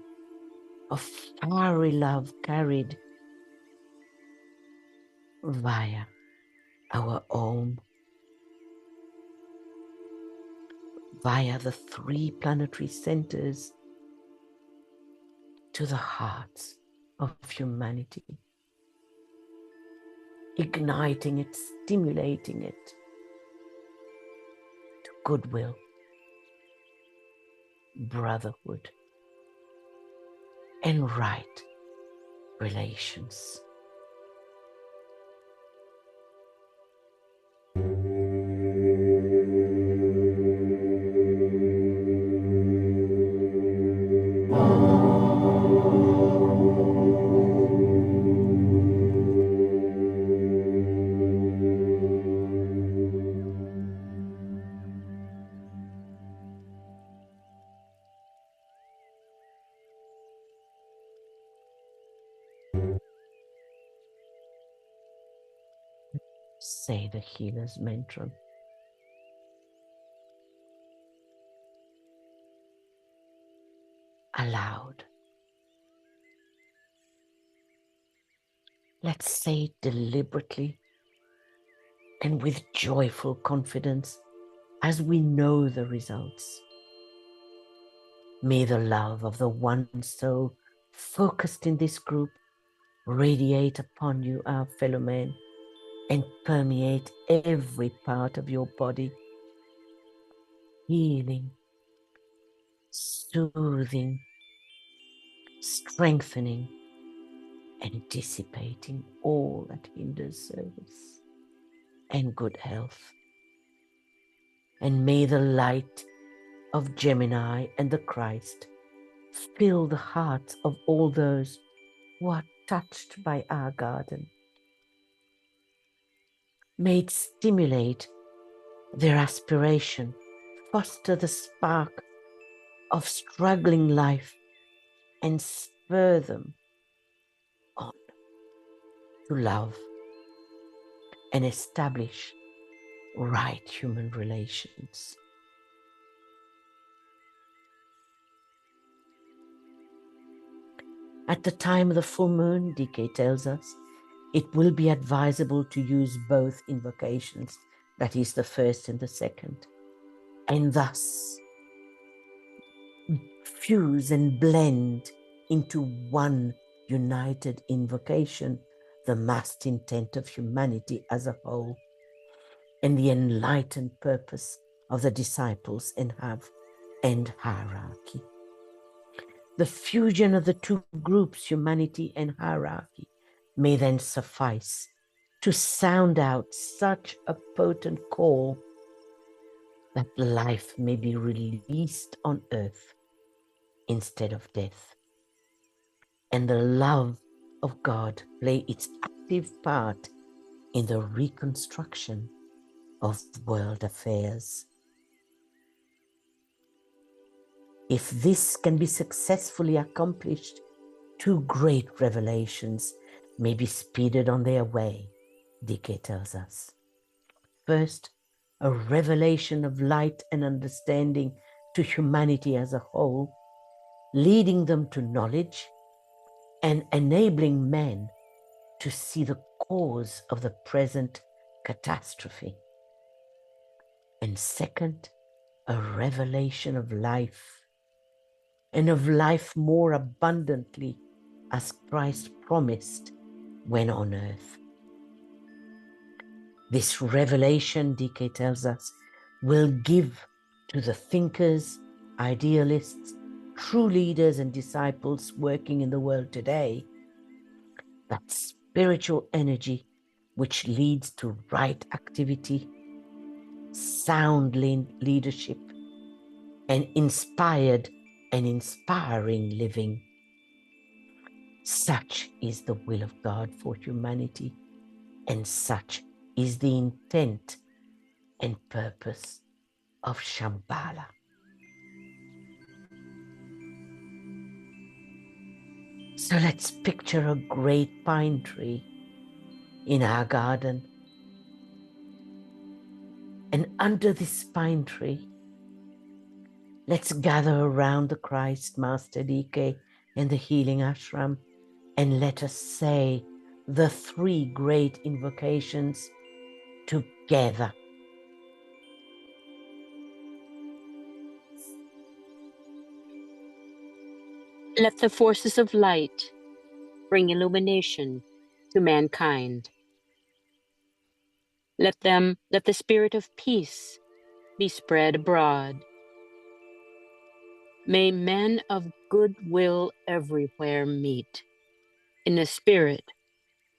of fiery love carried via our Om, via the three planetary centers to the hearts of humanity, igniting it, stimulating it to goodwill, brotherhood, and right relations. Say the healer's mantra. Aloud. Let's say it deliberately and with joyful confidence as we know the results. May the love of the one soul focused in this group radiate upon you, our fellow men, and permeate every part of your body, healing, soothing, strengthening, and dissipating all that hinders service and good health. And may the light of Gemini and the Christ fill the hearts of all those who are touched by our garden. May it stimulate their aspiration, foster the spark of struggling life, and spur them on to love and establish right human relations. At the time of the full moon, DK tells us, it will be advisable to use both invocations, that is the first and the second, and thus fuse and blend into one united invocation, the massed intent of humanity as a whole, and the enlightened purpose of the disciples and hierarchy. The fusion of the two groups, humanity and hierarchy, may then suffice to sound out such a potent call that life may be released on earth instead of death, and the love of God play its active part in the reconstruction of world affairs. If this can be successfully accomplished, two great revelations may be speeded on their way, Dike tells us. First, a revelation of light and understanding to humanity as a whole, leading them to knowledge and enabling men to see the cause of the present catastrophe. And second, a revelation of life, and of life more abundantly as Christ promised when on earth. This revelation, DK tells us, will give to the thinkers, idealists, true leaders and disciples working in the world today that spiritual energy which leads to right activity, sound leadership, and inspired and inspiring living. Such is the will of God for humanity, and such is the intent and purpose of Shambhala. So let's picture a great pine tree in our garden. And under this pine tree, let's gather around the Christ Master DK and the Healing Ashram, and let us say the three great invocations together. Let the forces of light bring illumination to mankind. Let the spirit of peace be spread abroad. May men of goodwill everywhere meet in a spirit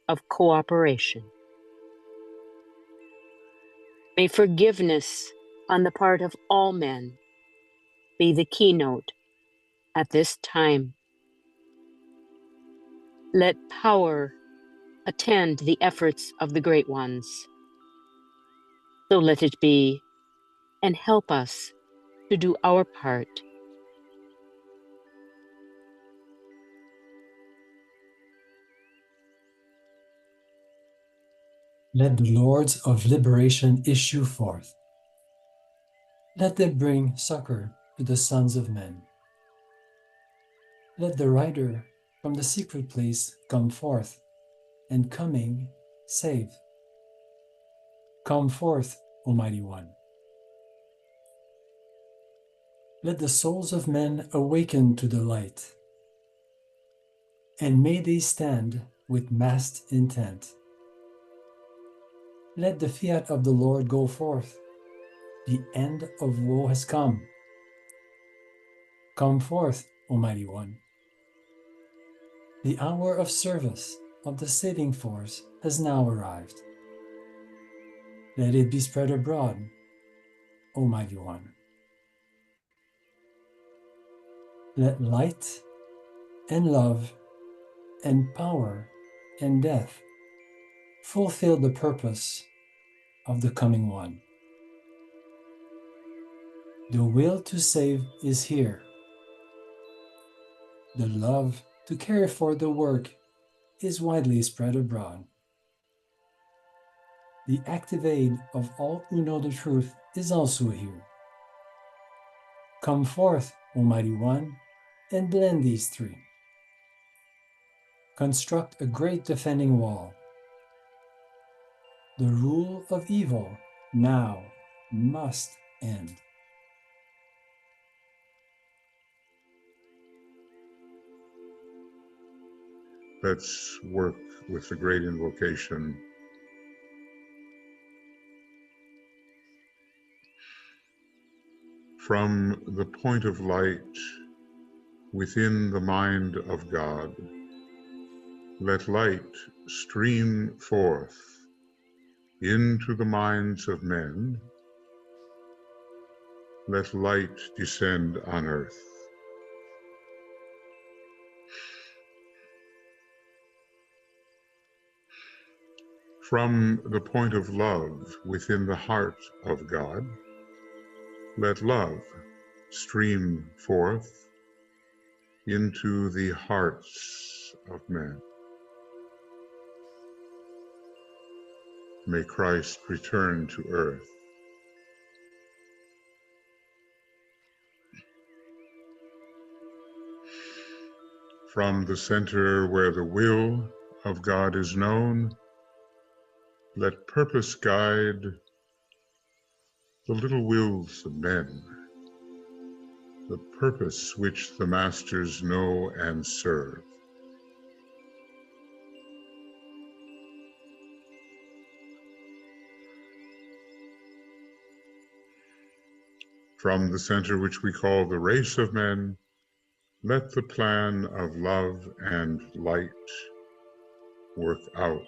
of cooperation. May forgiveness on the part of all men be the keynote at this time. Let power attend the efforts of the great ones. So let it be, and help us to do our part. Let the Lords of Liberation issue forth. Let them bring succor to the sons of men. Let the rider from the secret place come forth, and coming, save. Come forth, Almighty One. Let the souls of men awaken to the light, and may they stand with massed intent. Let the fiat of the Lord go forth. The end of woe has come. Come forth, Almighty One. The hour of service of the saving force has now arrived. Let it be spread abroad, Almighty One. Let light and love and power and death fulfill the purpose of the coming one. The will to save is here. The love to carry forth the work is widely spread abroad. The active aid of all who know the truth is also here. Come forth, Almighty One, and blend these three. Construct a great defending wall. The rule of evil now must end. Let's work with the great invocation. From the point of light within the mind of God, let light stream forth into the minds of men. Let light descend on earth. From the point of love within the heart of God, let love stream forth into the hearts of men. May Christ return to earth. From the center where the will of God is known, let purpose guide the little wills of men, the purpose which the masters know and serve. From the center which we call the race of men, let the plan of love and light work out,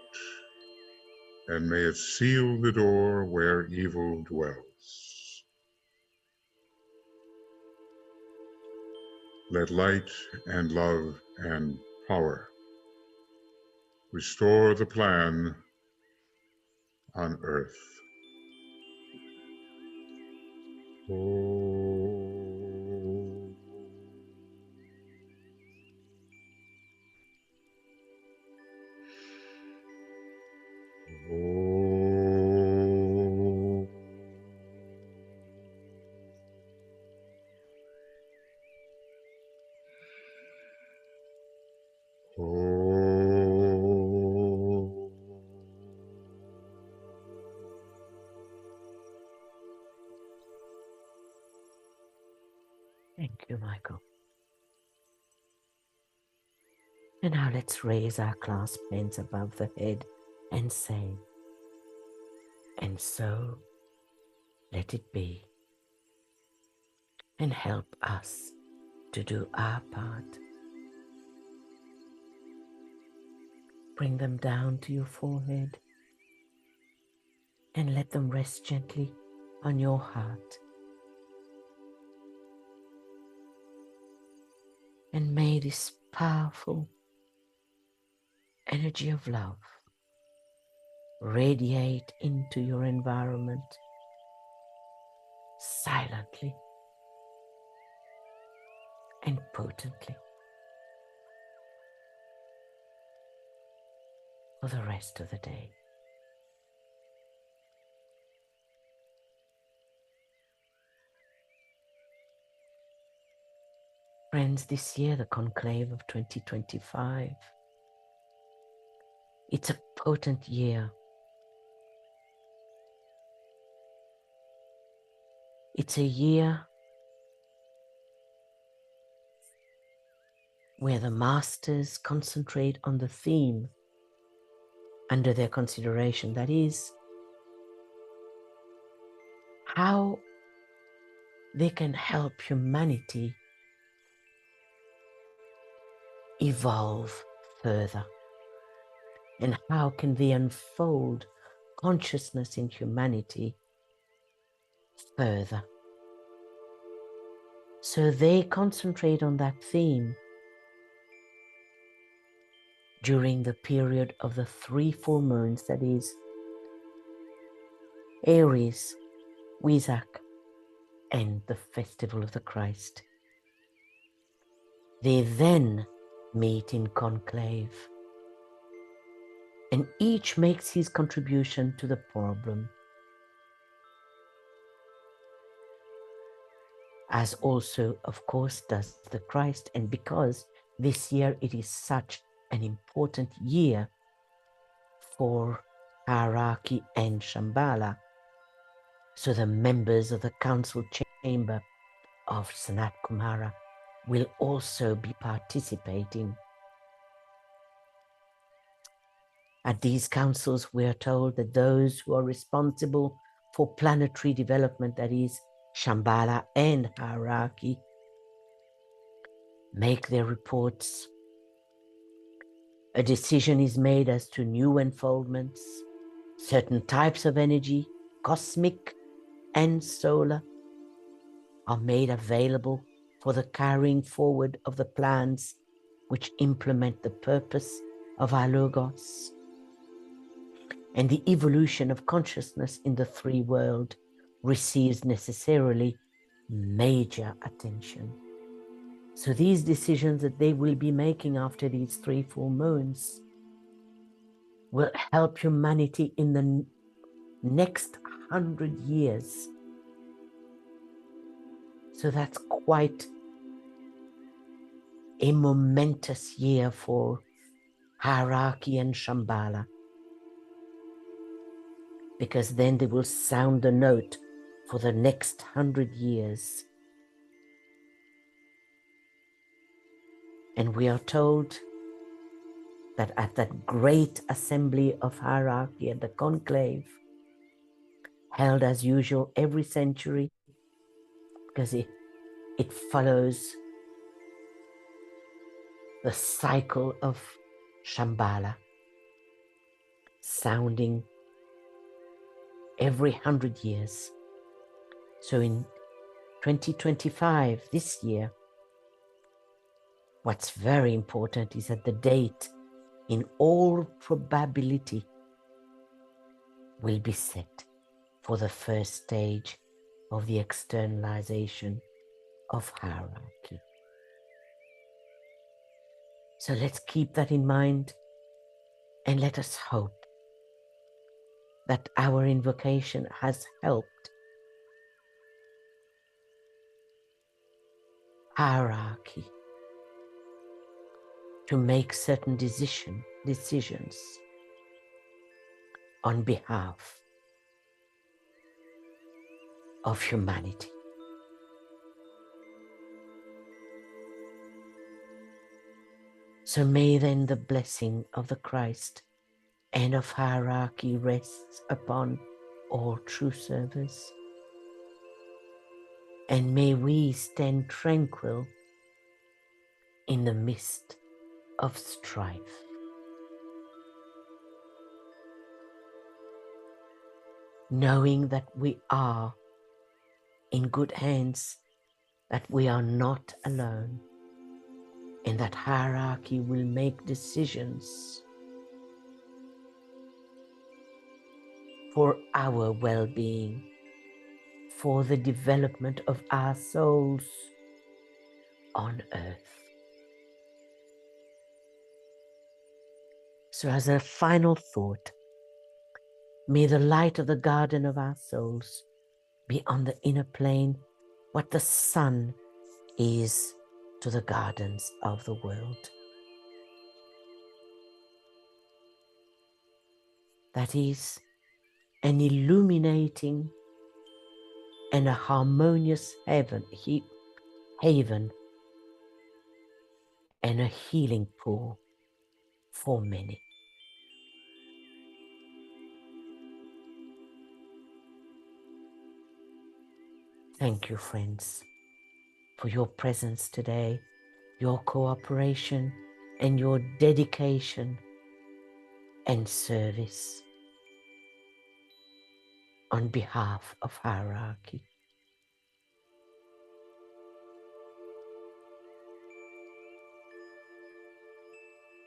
and may it seal the door where evil dwells. Let light and love and power restore the plan on earth. Oh. Oh. Oh. Thank you, Michael. And now let's raise our clasped hands above the head and say, and so let it be. And help us to do our part. Bring them down to your forehead and let them rest gently on your heart. And may this powerful energy of love radiate into your environment silently and potently for the rest of the day. Friends, this year, the conclave of 2025, it's a potent year. It's a year where the masters concentrate on the theme under their consideration, that is, how they can help humanity evolve further, and how can they unfold consciousness in humanity further. So they concentrate on that theme during the period of the 3 full moons, that is Aries, Wesak, and the Festival of the Christ. They then meet in conclave, and each makes his contribution to the problem, as also, of course, does the Christ. And because this year it is such an important year for hierarchy and Shambhala, So the members of the council chamber of Sanat Kumara will also be participating. At these councils, we are told that those who are responsible for planetary development, that is, Shambhala and hierarchy, make their reports. A decision is made as to new unfoldments, certain types of energy, cosmic and solar, are made available for the carrying forward of the plans which implement the purpose of our Logos. And the evolution of consciousness in the three world receives necessarily major attention. So these decisions that they will be making after these 3 full moons will help humanity in the next 100 years. So that's quite a momentous year for hierarchy and Shambhala, because then they will sound the note for the next 100 years. And we are told that at that great assembly of hierarchy at the conclave, held as usual every century, because it follows the cycle of Shambhala, sounding every 100 years. So in 2025, this year, what's very important is that the date, in all probability, will be set for the first stage of the externalization of hierarchy. So let's keep that in mind, and let us hope that our invocation has helped hierarchy to make certain decisions on behalf of humanity. So may then the blessing of the Christ and of hierarchy rests upon all true servers. And may we stand tranquil in the midst of strife. Knowing that we are in good hands, that we are not alone, and that hierarchy will make decisions for our well-being, for the development of our souls on earth. So as a final thought, may the light of the garden of our souls be on the inner plane what the sun is to the gardens of the world. That is, an illuminating and a harmonious haven and a healing pool for many. Thank you, friends, for your presence today, your cooperation, and your dedication and service on behalf of hierarchy.